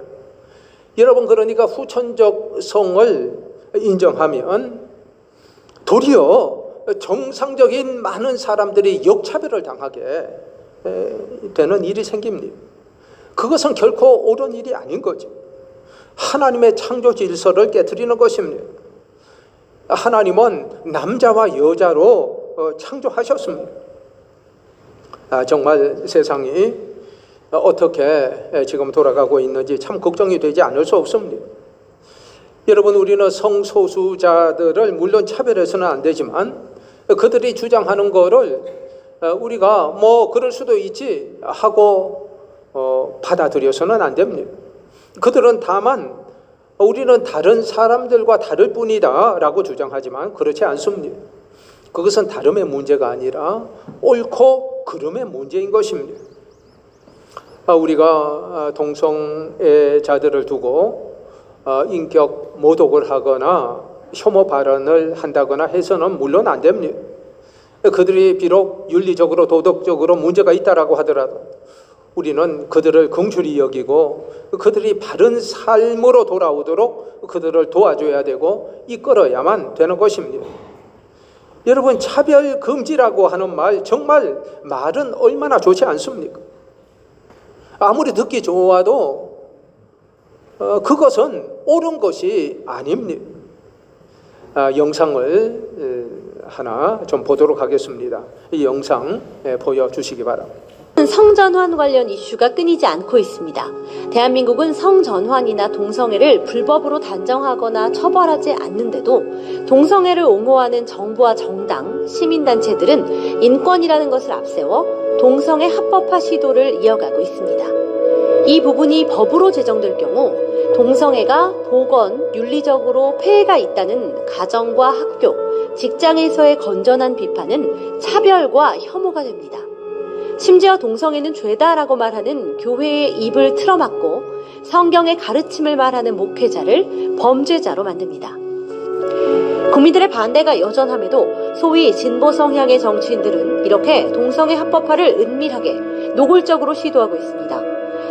여러분, 그러니까 후천적 성을 인정하면 도리어 정상적인 많은 사람들이 역차별을 당하게 되는 일이 생깁니다. 그것은 결코 옳은 일이 아닌 거죠. 하나님의 창조 질서를 깨트리는 것입니다. 하나님은 남자와 여자로 창조하셨습니다. 정말 세상이 어떻게 지금 돌아가고 있는지 참 걱정이 되지 않을 수 없습니다. 여러분, 우리는 성소수자들을 물론 차별해서는 안 되지만 그들이 주장하는 거를 우리가 뭐 그럴 수도 있지 하고 받아들여서는 안 됩니다. 그들은 다만 우리는 다른 사람들과 다를 뿐이다 라고 주장하지만 그렇지 않습니다. 그것은 다름의 문제가 아니라 옳고 그름의 문제인 것입니다. 우리가 동성애자들을 두고 인격 모독을 하거나 혐오 발언을 한다거나 해서는 물론 안 됩니다. 그들이 비록 윤리적으로 도덕적으로 문제가 있다라고 하더라도 우리는 그들을 긍휼히 여기고 그들이 바른 삶으로 돌아오도록 그들을 도와줘야 되고 이끌어야만 되는 것입니다. 여러분, 차별 금지라고 하는 말, 정말 말은 얼마나 좋지 않습니까? 아무리 듣기 좋아도 그것은 옳은 것이 아닙니다. 영상을 하나 좀 보도록 하겠습니다. 이 영상 보여주시기 바랍니다.
성전환 관련 이슈가 끊이지 않고 있습니다. 대한민국은 성전환이나 동성애를 불법으로 단정하거나 처벌하지 않는데도 동성애를 옹호하는 정부와 정당, 시민단체들은 인권이라는 것을 앞세워 동성애 합법화 시도를 이어가고 있습니다. 이 부분이 법으로 제정될 경우 동성애가 보건, 윤리적으로 폐해가 있다는 가정과 학교, 직장에서의 건전한 비판은 차별과 혐오가 됩니다. 심지어 동성애는 죄다라고 말하는 교회의 입을 틀어막고 성경의 가르침을 말하는 목회자를 범죄자로 만듭니다. 국민들의 반대가 여전함에도 소위 진보 성향의 정치인들은 이렇게 동성애 합법화를 은밀하게 노골적으로 시도하고 있습니다.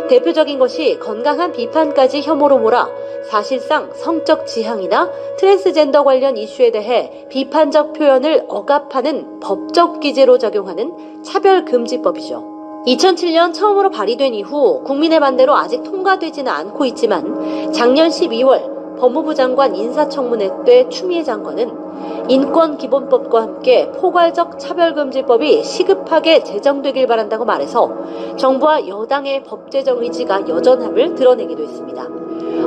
대표적인 것이 건강한 비판까지 혐오로 몰아 사실상 성적 지향이나 트랜스젠더 관련 이슈에 대해 비판적 표현을 억압하는 법적 기제로 적용하는 차별금지법이죠. 2007년 처음으로 발의된 이후 국민의 반대로 아직 통과되지는 않고 있지만 작년 12월 법무부 장관 인사청문회 때 추미애 장관은 인권기본법과 함께 포괄적 차별금지법이 시급하게 제정되길 바란다고 말해서 정부와 여당의 법제정 의지가 여전함을 드러내기도 했습니다.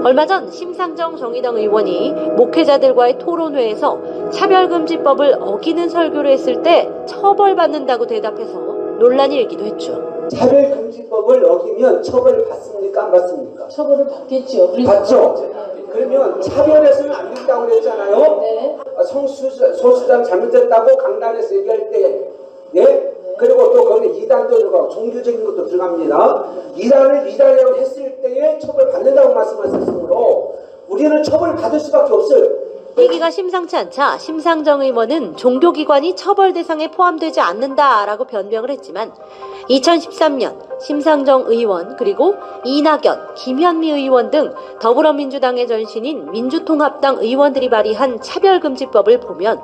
얼마 전 심상정 정의당 의원이 목회자들과의 토론회에서 차별금지법을 어기는 설교를 했을 때 처벌받는다고 대답해서 논란이 일기도 했죠.
차별금지법을 어기면 처벌받습니까? 안 받습니까?
처벌을 받겠지요.
받죠? 그러면 차별해서는 안 된다고 그랬잖아요.
네.
소수자는 잘못됐다고 강단에서 얘기할 때, 예? 그리고 또 거기에 이단도 들어가고 종교적인 것도 들어갑니다. 이단을 이단이라고 했을 때에 처벌받는다고 말씀하셨으므로 우리는 처벌받을 수밖에 없어요.
얘기가 심상치 않자 심상정 의원은 종교기관이 처벌 대상에 포함되지 않는다라고 변명을 했지만 2013년 심상정 의원 그리고 이낙연, 김현미 의원 등 더불어민주당의 전신인 민주통합당 의원들이 발의한 차별금지법을 보면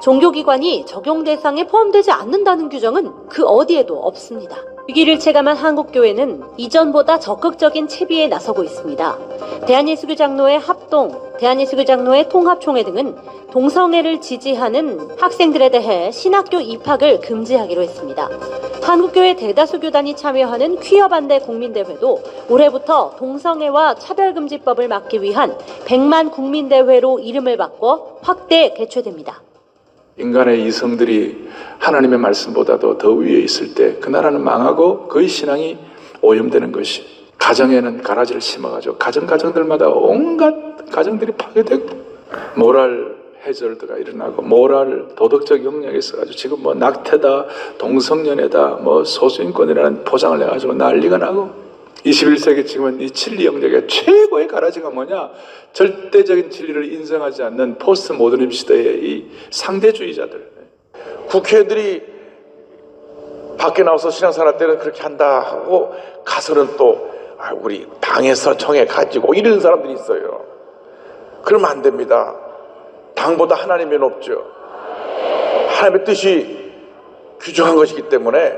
종교기관이 적용 대상에 포함되지 않는다는 규정은 그 어디에도 없습니다. 위기를 체감한 한국교회는 이전보다 적극적인 채비에 나서고 있습니다. 대한예수교장로회 합동, 대한예수교장로회 통합총회 등은 동성애를 지지하는 학생들에 대해 신학교 입학을 금지하기로 했습니다. 한국교회 대다수 교단이 참여하는 퀴어 반대 국민대회도 올해부터 동성애와 차별금지법을 막기 위한 100만 국민대회로 이름을 바꿔 확대 개최됩니다.
인간의 이성들이 하나님의 말씀보다도 더 위에 있을 때 그 나라는 망하고 그의 신앙이 오염되는 것이, 가정에는 가라지를 심어가지고 가정들마다 온갖 가정들이 파괴되고 모랄 해저드가 일어나고 모랄 도덕적 영역이 있어가지고 지금 뭐 낙태다 동성연애다 뭐 소수인권이라는 포장을 내가지고 난리가 나고 21세기 지금은 이 진리 영역의 최고의 가라지가 뭐냐? 절대적인 진리를 인정하지 않는 포스트 모더니즘 시대의 이 상대주의자들. 국회의원들이 밖에 나와서 신앙생활 때는 그렇게 한다 하고 가서는 또 우리 당에서 정해 가지고 이런 사람들이 있어요. 그러면 안 됩니다. 당보다 하나님이 높죠. 하나님의 뜻이 규정한 것이기 때문에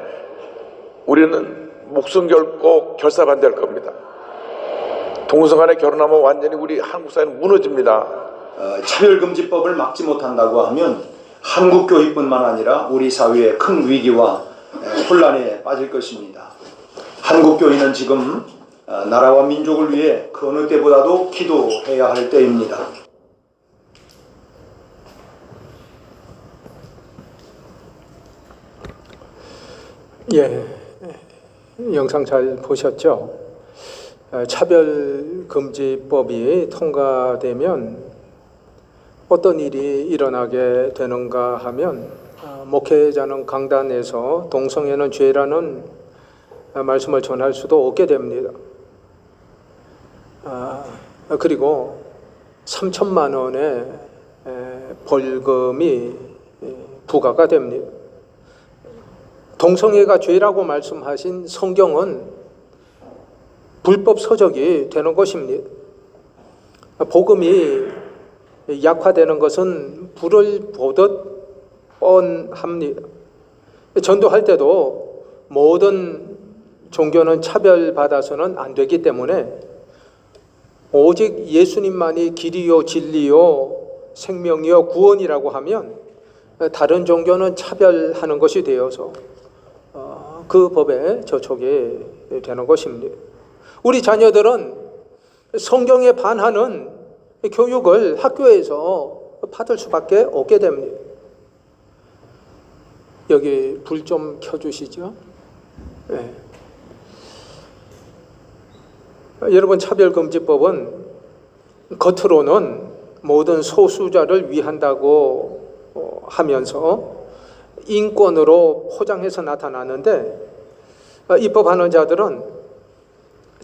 우리는 목숨 걸고 결사반대할 겁니다. 동성간에 결혼하면 완전히 우리 한국 사회는 무너집니다.
차별금지법을 막지 못한다고 하면 한국 교회뿐만 아니라 우리 사회의 큰 위기와 혼란에 빠질 것입니다. 한국 교회는 지금 나라와 민족을 위해 그 어느 때보다도 기도해야 할 때입니다.
예, 영상 잘 보셨죠? 차별금지법이 통과되면 어떤 일이 일어나게 되는가 하면 목회자는 강단에서 동성애는 죄라는 말씀을 전할 수도 없게 됩니다. 그리고 3천만 원의 벌금이 부과가 됩니다. 동성애가 죄라고 말씀하신 성경은 불법 서적이 되는 것입니다. 복음이 약화되는 것은 불을 보듯 뻔합니다. 전도할 때도 모든 종교는 차별받아서는 안 되기 때문에 오직 예수님만이 길이요 진리요 생명이요 구원이라고 하면 다른 종교는 차별하는 것이 되어서 그 법에 저촉이 되는 것입니다. 우리 자녀들은 성경에 반하는 교육을 학교에서 받을 수밖에 없게 됩니다. 여기 불 좀 켜주시죠. 네. 여러분, 차별금지법은 겉으로는 모든 소수자를 위한다고 하면서 인권으로 포장해서 나타나는데 입법하는 자들은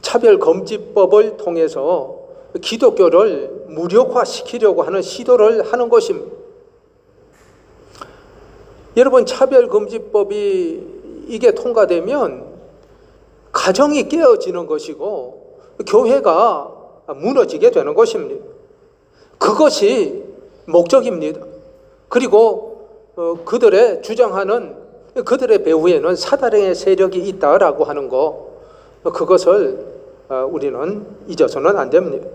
차별금지법을 통해서 기독교를 무력화시키려고 하는 시도를 하는 것입니다. 여러분, 차별금지법이 이게 통과되면 가정이 깨어지는 것이고 교회가 무너지게 되는 것입니다. 그것이 목적입니다. 그리고 그들의 주장하는 그들의 배후에는 사단의 세력이 있다라고 하는 거, 그것을 우리는 잊어서는 안 됩니다.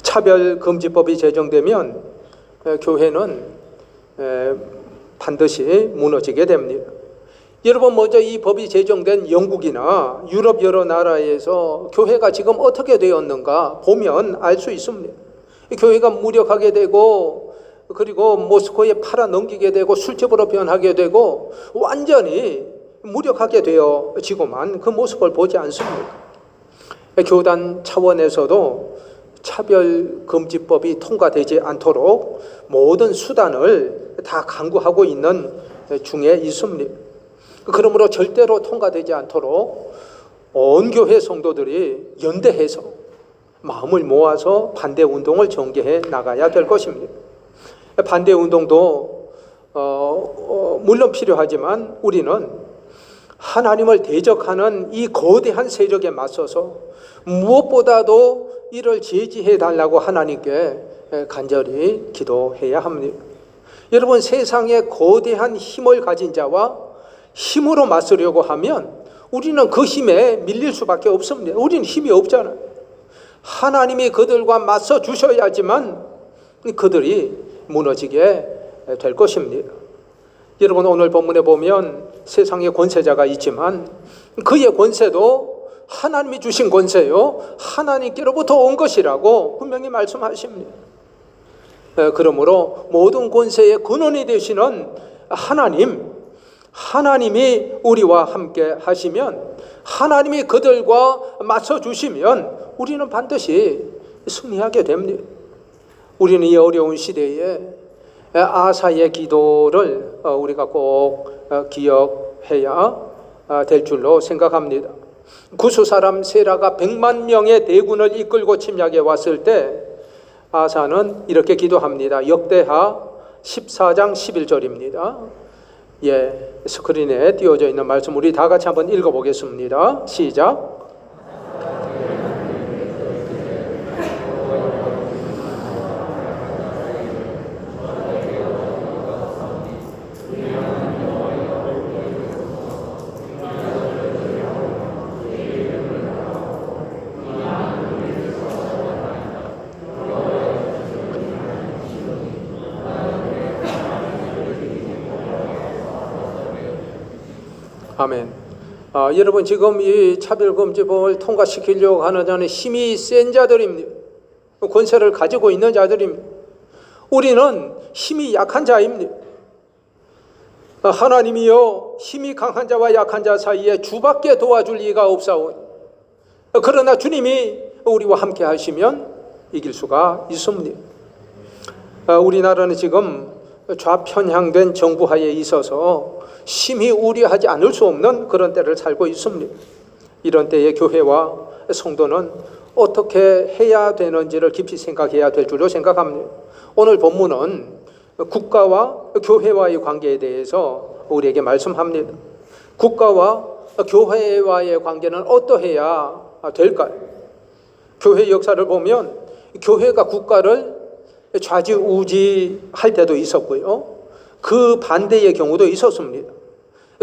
차별금지법이 제정되면 교회는 반드시 무너지게 됩니다. 여러분, 먼저 이 법이 제정된 영국이나 유럽 여러 나라에서 교회가 지금 어떻게 되었는가 보면 알 수 있습니다. 교회가 무력하게 되고 그리고 모스크바에 팔아 넘기게 되고 술집으로 변하게 되고 완전히 무력하게 되어지고만 그 모습을 보지 않습니다. 교단 차원에서도 차별금지법이 통과되지 않도록 모든 수단을 다 강구하고 있는 중에 있습니다. 그러므로 절대로 통과되지 않도록 온 교회 성도들이 연대해서 마음을 모아서 반대운동을 전개해 나가야 될 것입니다. 반대운동도 물론 필요하지만 우리는 하나님을 대적하는 이 거대한 세력에 맞서서 무엇보다도 이를 제지해 달라고 하나님께 간절히 기도해야 합니다. 여러분, 세상에 거대한 힘을 가진 자와 힘으로 맞서려고 하면 우리는 그 힘에 밀릴 수밖에 없습니다. 우리는 힘이 없잖아요. 하나님이 그들과 맞서 주셔야지만 그들이 무너지게 될 것입니다. 여러분, 오늘 본문에 보면 세상에 권세자가 있지만 그의 권세도 하나님이 주신 권세요, 하나님께로부터 온 것이라고 분명히 말씀하십니다. 그러므로 모든 권세의 근원이 되시는 하나님이 우리와 함께 하시면, 하나님이 그들과 맞서 주시면 우리는 반드시 승리하게 됩니다. 우리는 이 어려운 시대에 아사의 기도를 우리가 꼭 기억해야 될 줄로 생각합니다. 구스 사람 세라가 100만 명의 대군을 이끌고 침략해 왔을 때 아사는 이렇게 기도합니다. 역대하 14장 11절입니다. 스크린에 띄워져 있는 말씀 우리 다 같이 한번 읽어보겠습니다. 시작. 아멘. 여러분 지금 이 차별금지법을 통과시키려고 하는 자는 힘이 센 자들입니다. 권세를 가지고 있는 자들입니다. 우리는 힘이 약한 자입니다. 하나님이여 힘이 강한 자와 약한 자 사이에 주밖에 도와줄 리가 없사오니 그러나 주님이 우리와 함께 하시면 이길 수가 있습니다. 우리나라는 지금 좌편향된 정부 하에 있어서 심히 우려하지 않을 수 없는 그런 때를 살고 있습니다. 이런 때에 교회와 성도는 어떻게 해야 되는지를 깊이 생각해야 될 줄로 생각합니다. 오늘 본문은 국가와 교회와의 관계에 대해서 우리에게 말씀합니다. 국가와 교회와의 관계는 어떠해야 될까요? 교회 역사를 보면 교회가 국가를 좌지우지할 때도 있었고요. 그 반대의 경우도 있었습니다.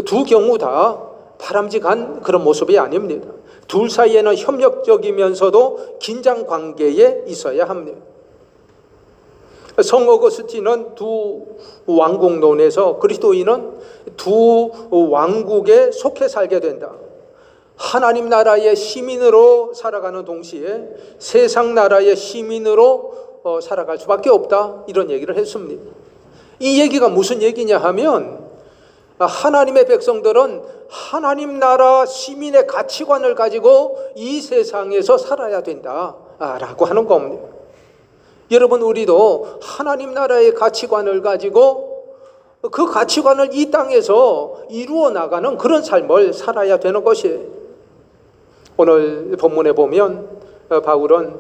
두 경우 다 바람직한 그런 모습이 아닙니다. 둘 사이에는 협력적이면서도 긴장 관계에 있어야 합니다. 성 어거스틴은 두 왕국론에서 그리스도인은 두 왕국에 속해 살게 된다. 하나님 나라의 시민으로 살아가는 동시에 세상 나라의 시민으로 살아갈 수밖에 없다. 이런 얘기를 했습니다. 이 얘기가 무슨 얘기냐 하면 하나님의 백성들은 하나님 나라 시민의 가치관을 가지고 이 세상에서 살아야 된다라고 하는 겁니다. 여러분 우리도 하나님 나라의 가치관을 가지고 그 가치관을 이 땅에서 이루어 나가는 그런 삶을 살아야 되는 것이에요. 오늘 본문에 보면 바울은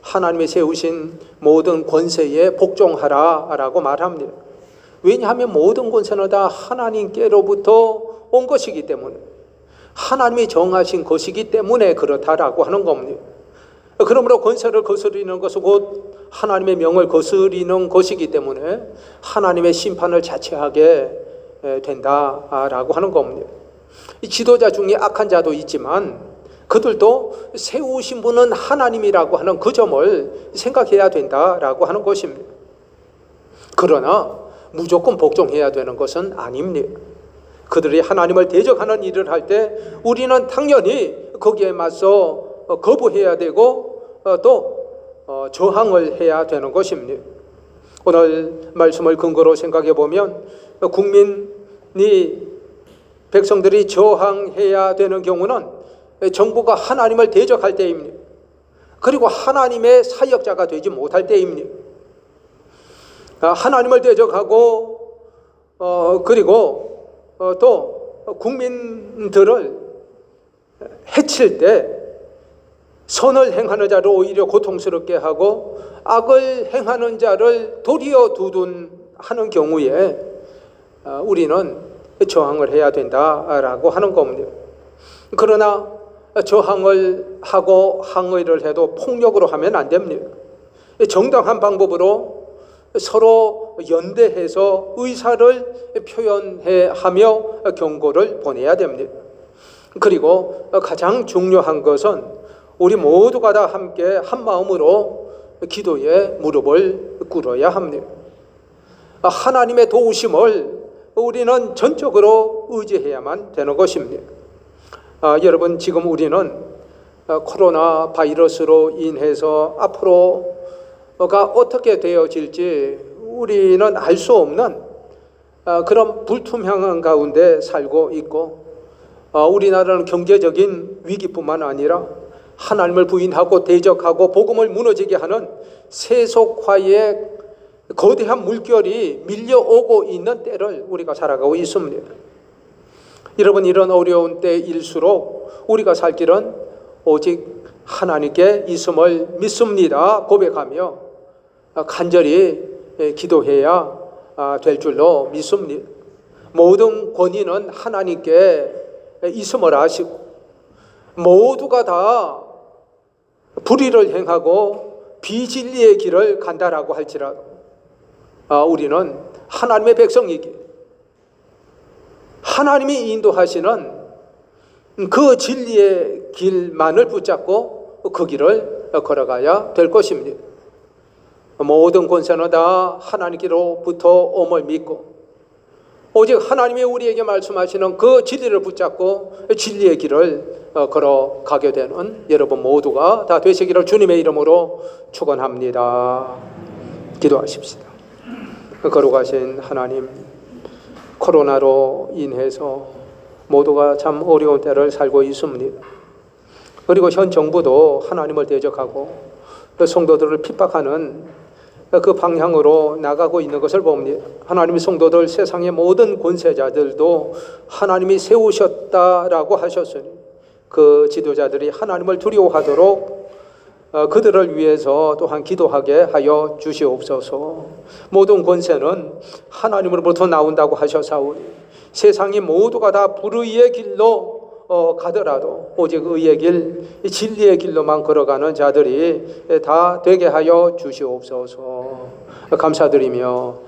하나님이 세우신 모든 권세에 복종하라라고 말합니다. 왜냐하면 모든 권세는 다 하나님께로부터 온 것이기 때문에 하나님이 정하신 것이기 때문에 그렇다라고 하는 겁니다. 그러므로 권세를 거스리는 것은 곧 하나님의 명을 거스리는 것이기 때문에 하나님의 심판을 자체하게 된다라고 하는 겁니다. 이 지도자 중에 악한 자도 있지만 그들도 세우신 분은 하나님이라고 하는 그 점을 생각해야 된다라고 하는 것입니다. 그러나 무조건 복종해야 되는 것은 아닙니다. 그들이 하나님을 대적하는 일을 할 때 우리는 당연히 거기에 맞서 거부해야 되고 또 저항을 해야 되는 것입니다. 오늘 말씀을 근거로 생각해 보면 국민이 백성들이 저항해야 되는 경우는 정부가 하나님을 대적할 때입니다. 그리고 하나님의 사역자가 되지 못할 때입니다. 하나님을 대적하고 그리고 또 국민들을 해칠 때 선을 행하는 자를 오히려 고통스럽게 하고 악을 행하는 자를 도리어 두둔하는 경우에 우리는 저항을 해야 된다라고 하는 겁니다. 그러나 저항을 하고 항의를 해도 폭력으로 하면 안 됩니다. 정당한 방법으로 서로 연대해서 의사를 표현하며 경고를 보내야 됩니다. 그리고 가장 중요한 것은 우리 모두가 다 함께 한 마음으로 기도에 무릎을 꿇어야 합니다. 하나님의 도우심을 우리는 전적으로 의지해야만 되는 것입니다. 여러분 지금 우리는 코로나 바이러스로 인해서 앞으로가 어떻게 되어질지 우리는 알 수 없는 그런 불투명한 가운데 살고 있고 우리나라는 경제적인 위기뿐만 아니라 하나님을 부인하고 대적하고 복음을 무너지게 하는 세속화의 거대한 물결이 밀려오고 있는 때를 우리가 살아가고 있습니다. 여러분, 이런 어려운 때일수록 우리가 살 길은 오직 하나님께 있음을 믿습니다 고백하며 간절히 기도해야 될 줄로 믿습니다. 모든 권위는 하나님께 있음을 아시고 모두가 다 불의를 행하고 비진리의 길을 간다라고 할지라도 우리는 하나님의 백성이기에 하나님이 인도하시는 그 진리의 길만을 붙잡고 그 길을 걸어가야 될 것입니다. 모든 권세는 다 하나님께로부터 옴을 믿고 오직 하나님이 우리에게 말씀하시는 그 진리를 붙잡고 진리의 길을 걸어가게 되는 여러분 모두가 다 되시기를 주님의 이름으로 축원합니다. 기도하십시다. 거룩하신 하나님, 코로나로 인해서 모두가 참 어려운 때를 살고 있습니다. 그리고 현 정부도 하나님을 대적하고 성도들을 핍박하는 그 방향으로 나가고 있는 것을 봅니다. 하나님의 성도들, 세상의 모든 권세자들도 하나님이 세우셨다라고 하셨으니 그 지도자들이 하나님을 두려워하도록 그들을 위해서 또한 기도하게 하여 주시옵소서. 모든 권세는 하나님으로부터 나온다고 하셨사오니 세상이 모두가 다 불의의 길로 가더라도 오직 의의 길, 진리의 길로만 걸어가는 자들이 다 되게 하여 주시옵소서. 감사드리며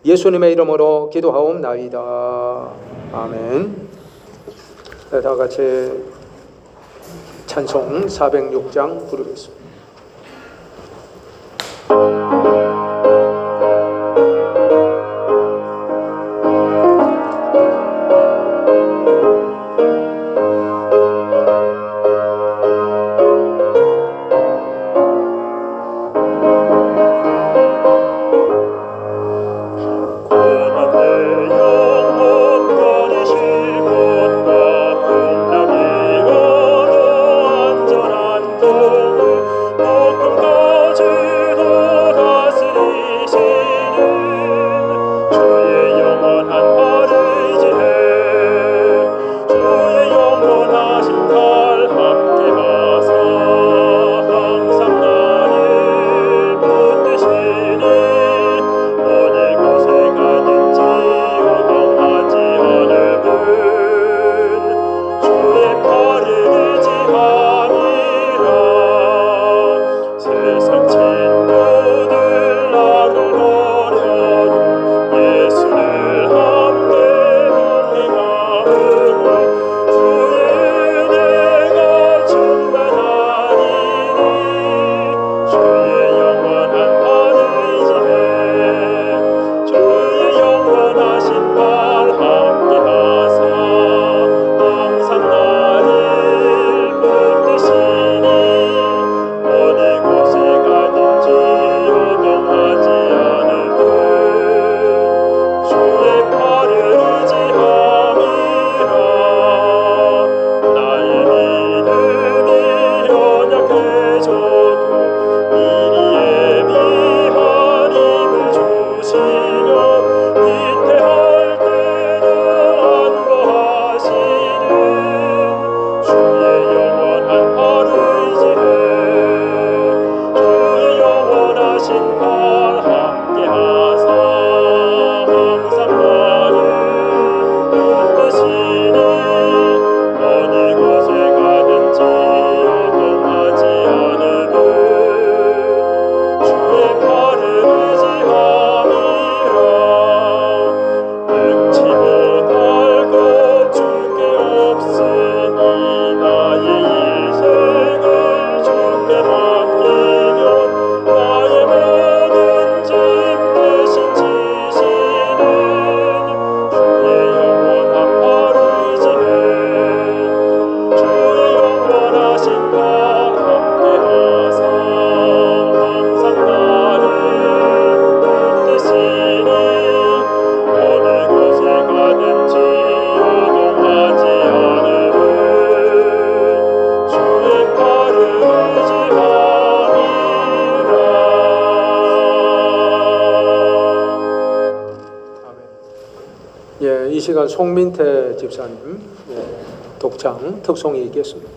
예수님의 이름으로 기도하옵나이다. 아멘. 다 같이 찬송 406장 부르겠습니다.
안전한 곳, 복음까지 도
이 시간 송민태 집사님 독창 특송이 있겠습니다.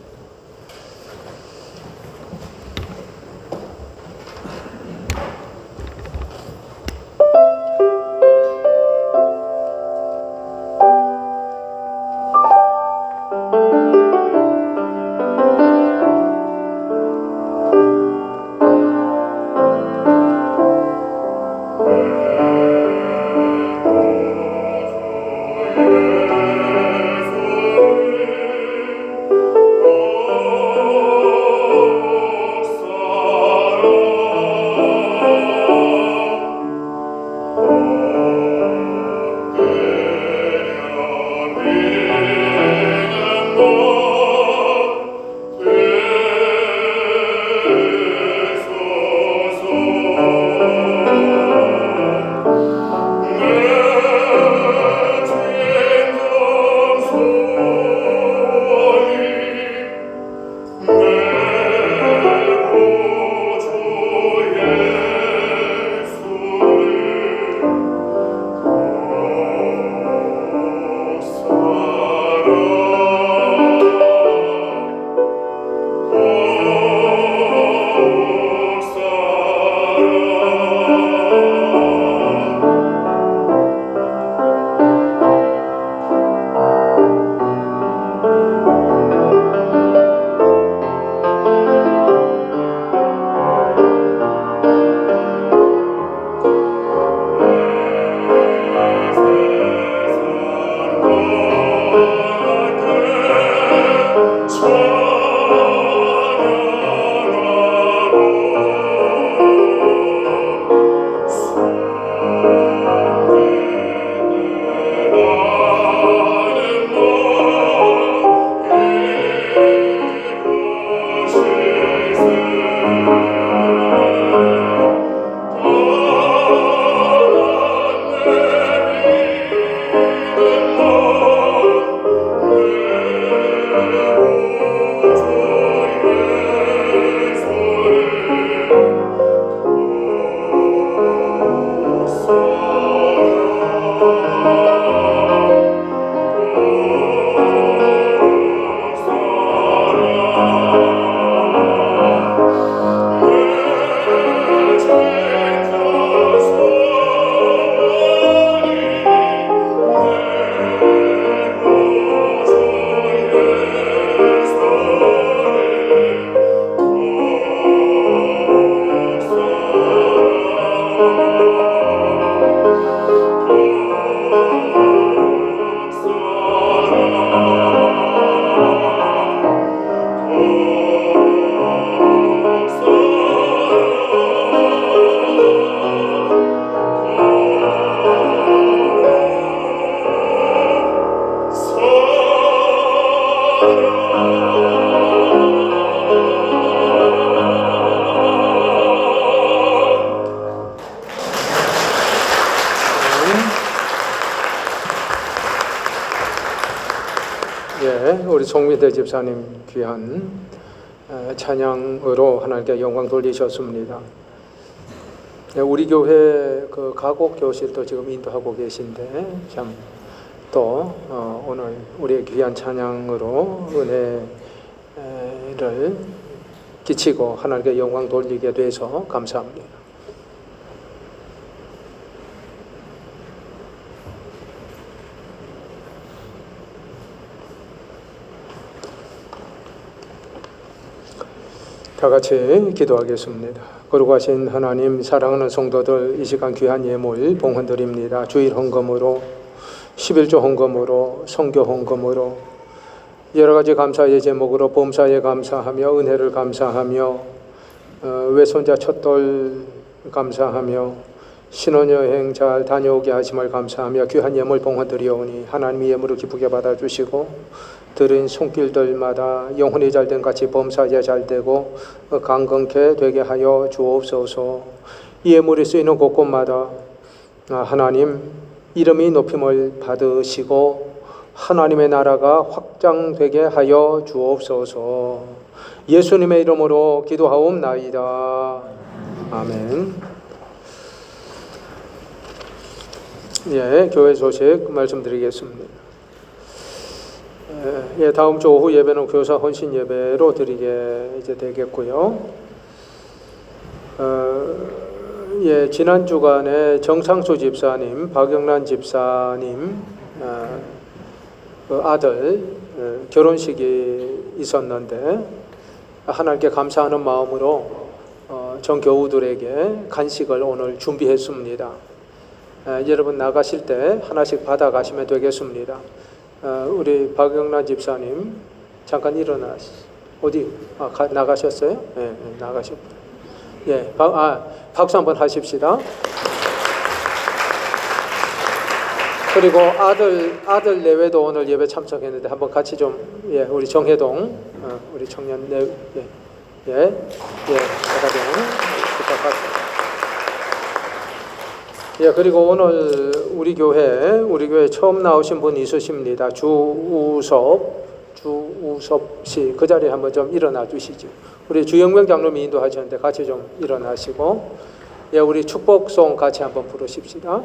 우리 송민태 집사님 귀한 찬양으로 하나님께 영광 돌리셨습니다. 우리 교회 그 가곡 교실도 지금 인도하고 계신데 참 또 오늘 우리의 귀한 찬양으로 은혜를 끼치고 하나님께 영광 돌리게 돼서 감사합니다. 다 같이 기도하겠습니다. 거룩하신 하나님, 사랑하는 성도들, 이 시간 귀한 예물 봉헌드립니다. 주일 헌금으로, 11조 헌금으로, 선교 헌금으로, 여러 가지 감사의 제목으로 범사에 감사하며 은혜를 감사하며 외손자 첫돌 감사하며 신혼여행 잘 다녀오게 하심을 감사하며 귀한 예물 봉헌드리오니 하나님이 예물을 기쁘게 받아주시고 들은 손길들마다 영혼이 잘된 같이 범사에 잘되고 강건케 되게 하여 주옵소서. 이 예물이 쓰이는 곳곳마다 하나님 이름이 높임을 받으시고 하나님의 나라가 확장되게 하여 주옵소서. 예수님의 이름으로 기도하옵나이다. 아멘. 예, 교회 소식 말씀드리겠습니다. 예, 다음 주 오후 예배는 교사 헌신 예배로 드리게 이제 되겠고요. 예, 지난 주간에 정상수 집사님, 박영란 집사님 그 아들 결혼식이 있었는데 하나님께 감사하는 마음으로 전 교우들에게 간식을 오늘 준비했습니다. 여러분 나가실 때 하나씩 받아가시면 되겠습니다. 우리 박영란 집사님 잠깐 어디 나가셨어요? 네, 나가셨고요. 예, 박수 한번 하십시다. 그리고 아들 내외도 오늘 예배 참석했는데 한번 같이 좀 우리 정혜동 우리 청년 정혜동 부탁합니다. 예, 그리고 오늘 우리 교회 처음 나오신 분 있으십니다. 주우섭 씨, 그 자리에 한번 좀 일어나 주시죠. 우리 주영명 장로님이 인도하셨는데 같이 좀 일어나시고, 예, 우리 축복송 같이 한번 부르십시다.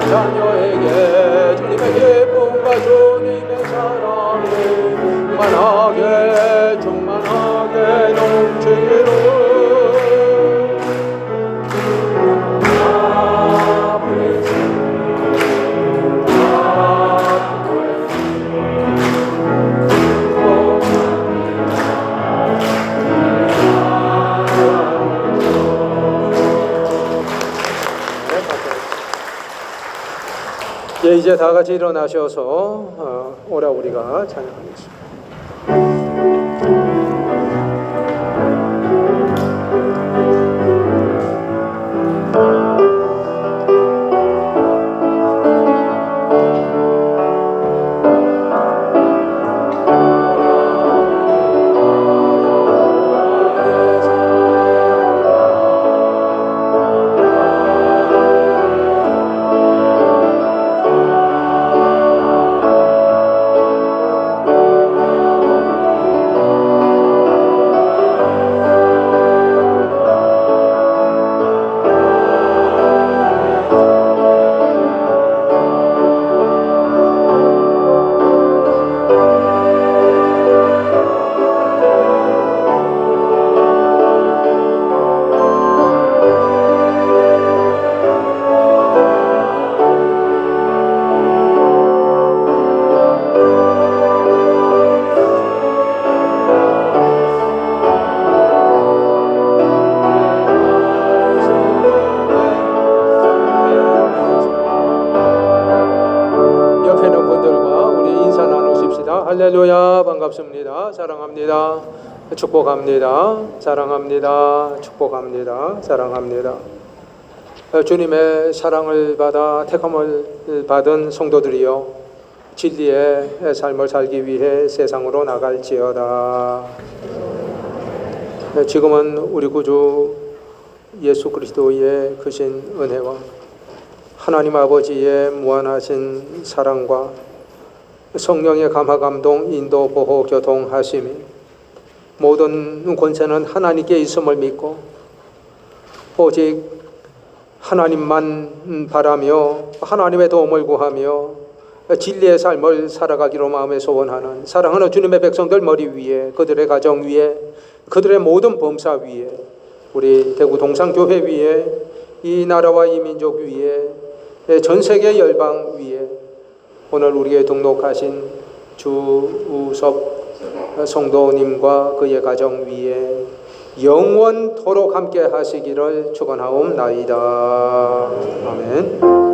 자녀에게 주님의 기쁨과 주님의 사랑이 충만하게 넘치도록 예, 이제 다 같이 일어나셔서 오라 우리가 찬양하겠습니다. 할렐루야, 반갑습니다. 사랑합니다. 축복합니다. 사랑합니다. 축복합니다. 사랑합니다. 주님의 사랑을 받아 택함을 받은 성도들이여, 진리의 삶을 살기 위해 세상으로 나갈지어다. 지금은 우리 구주 예수 그리스도의 크신 은혜와 하나님 아버지의 무한하신 사랑과 성령의 감화감동, 인도, 보호, 교통하심이 모든 권세는 하나님께 있음을 믿고 오직 하나님만 바라며 하나님의 도움을 구하며 진리의 삶을 살아가기로 마음에 소원하는 사랑하는 주님의 백성들 머리 위에, 그들의 가정 위에, 그들의 모든 범사 위에, 우리 대구 동산교회 위에, 이 나라와 이 민족 위에, 전 세계 열방 위에, 오늘 우리에게 등록하신 주우섭 성도님과 그의 가정 위에 영원토록 함께 하시기를 축원하옵나이다. 아멘.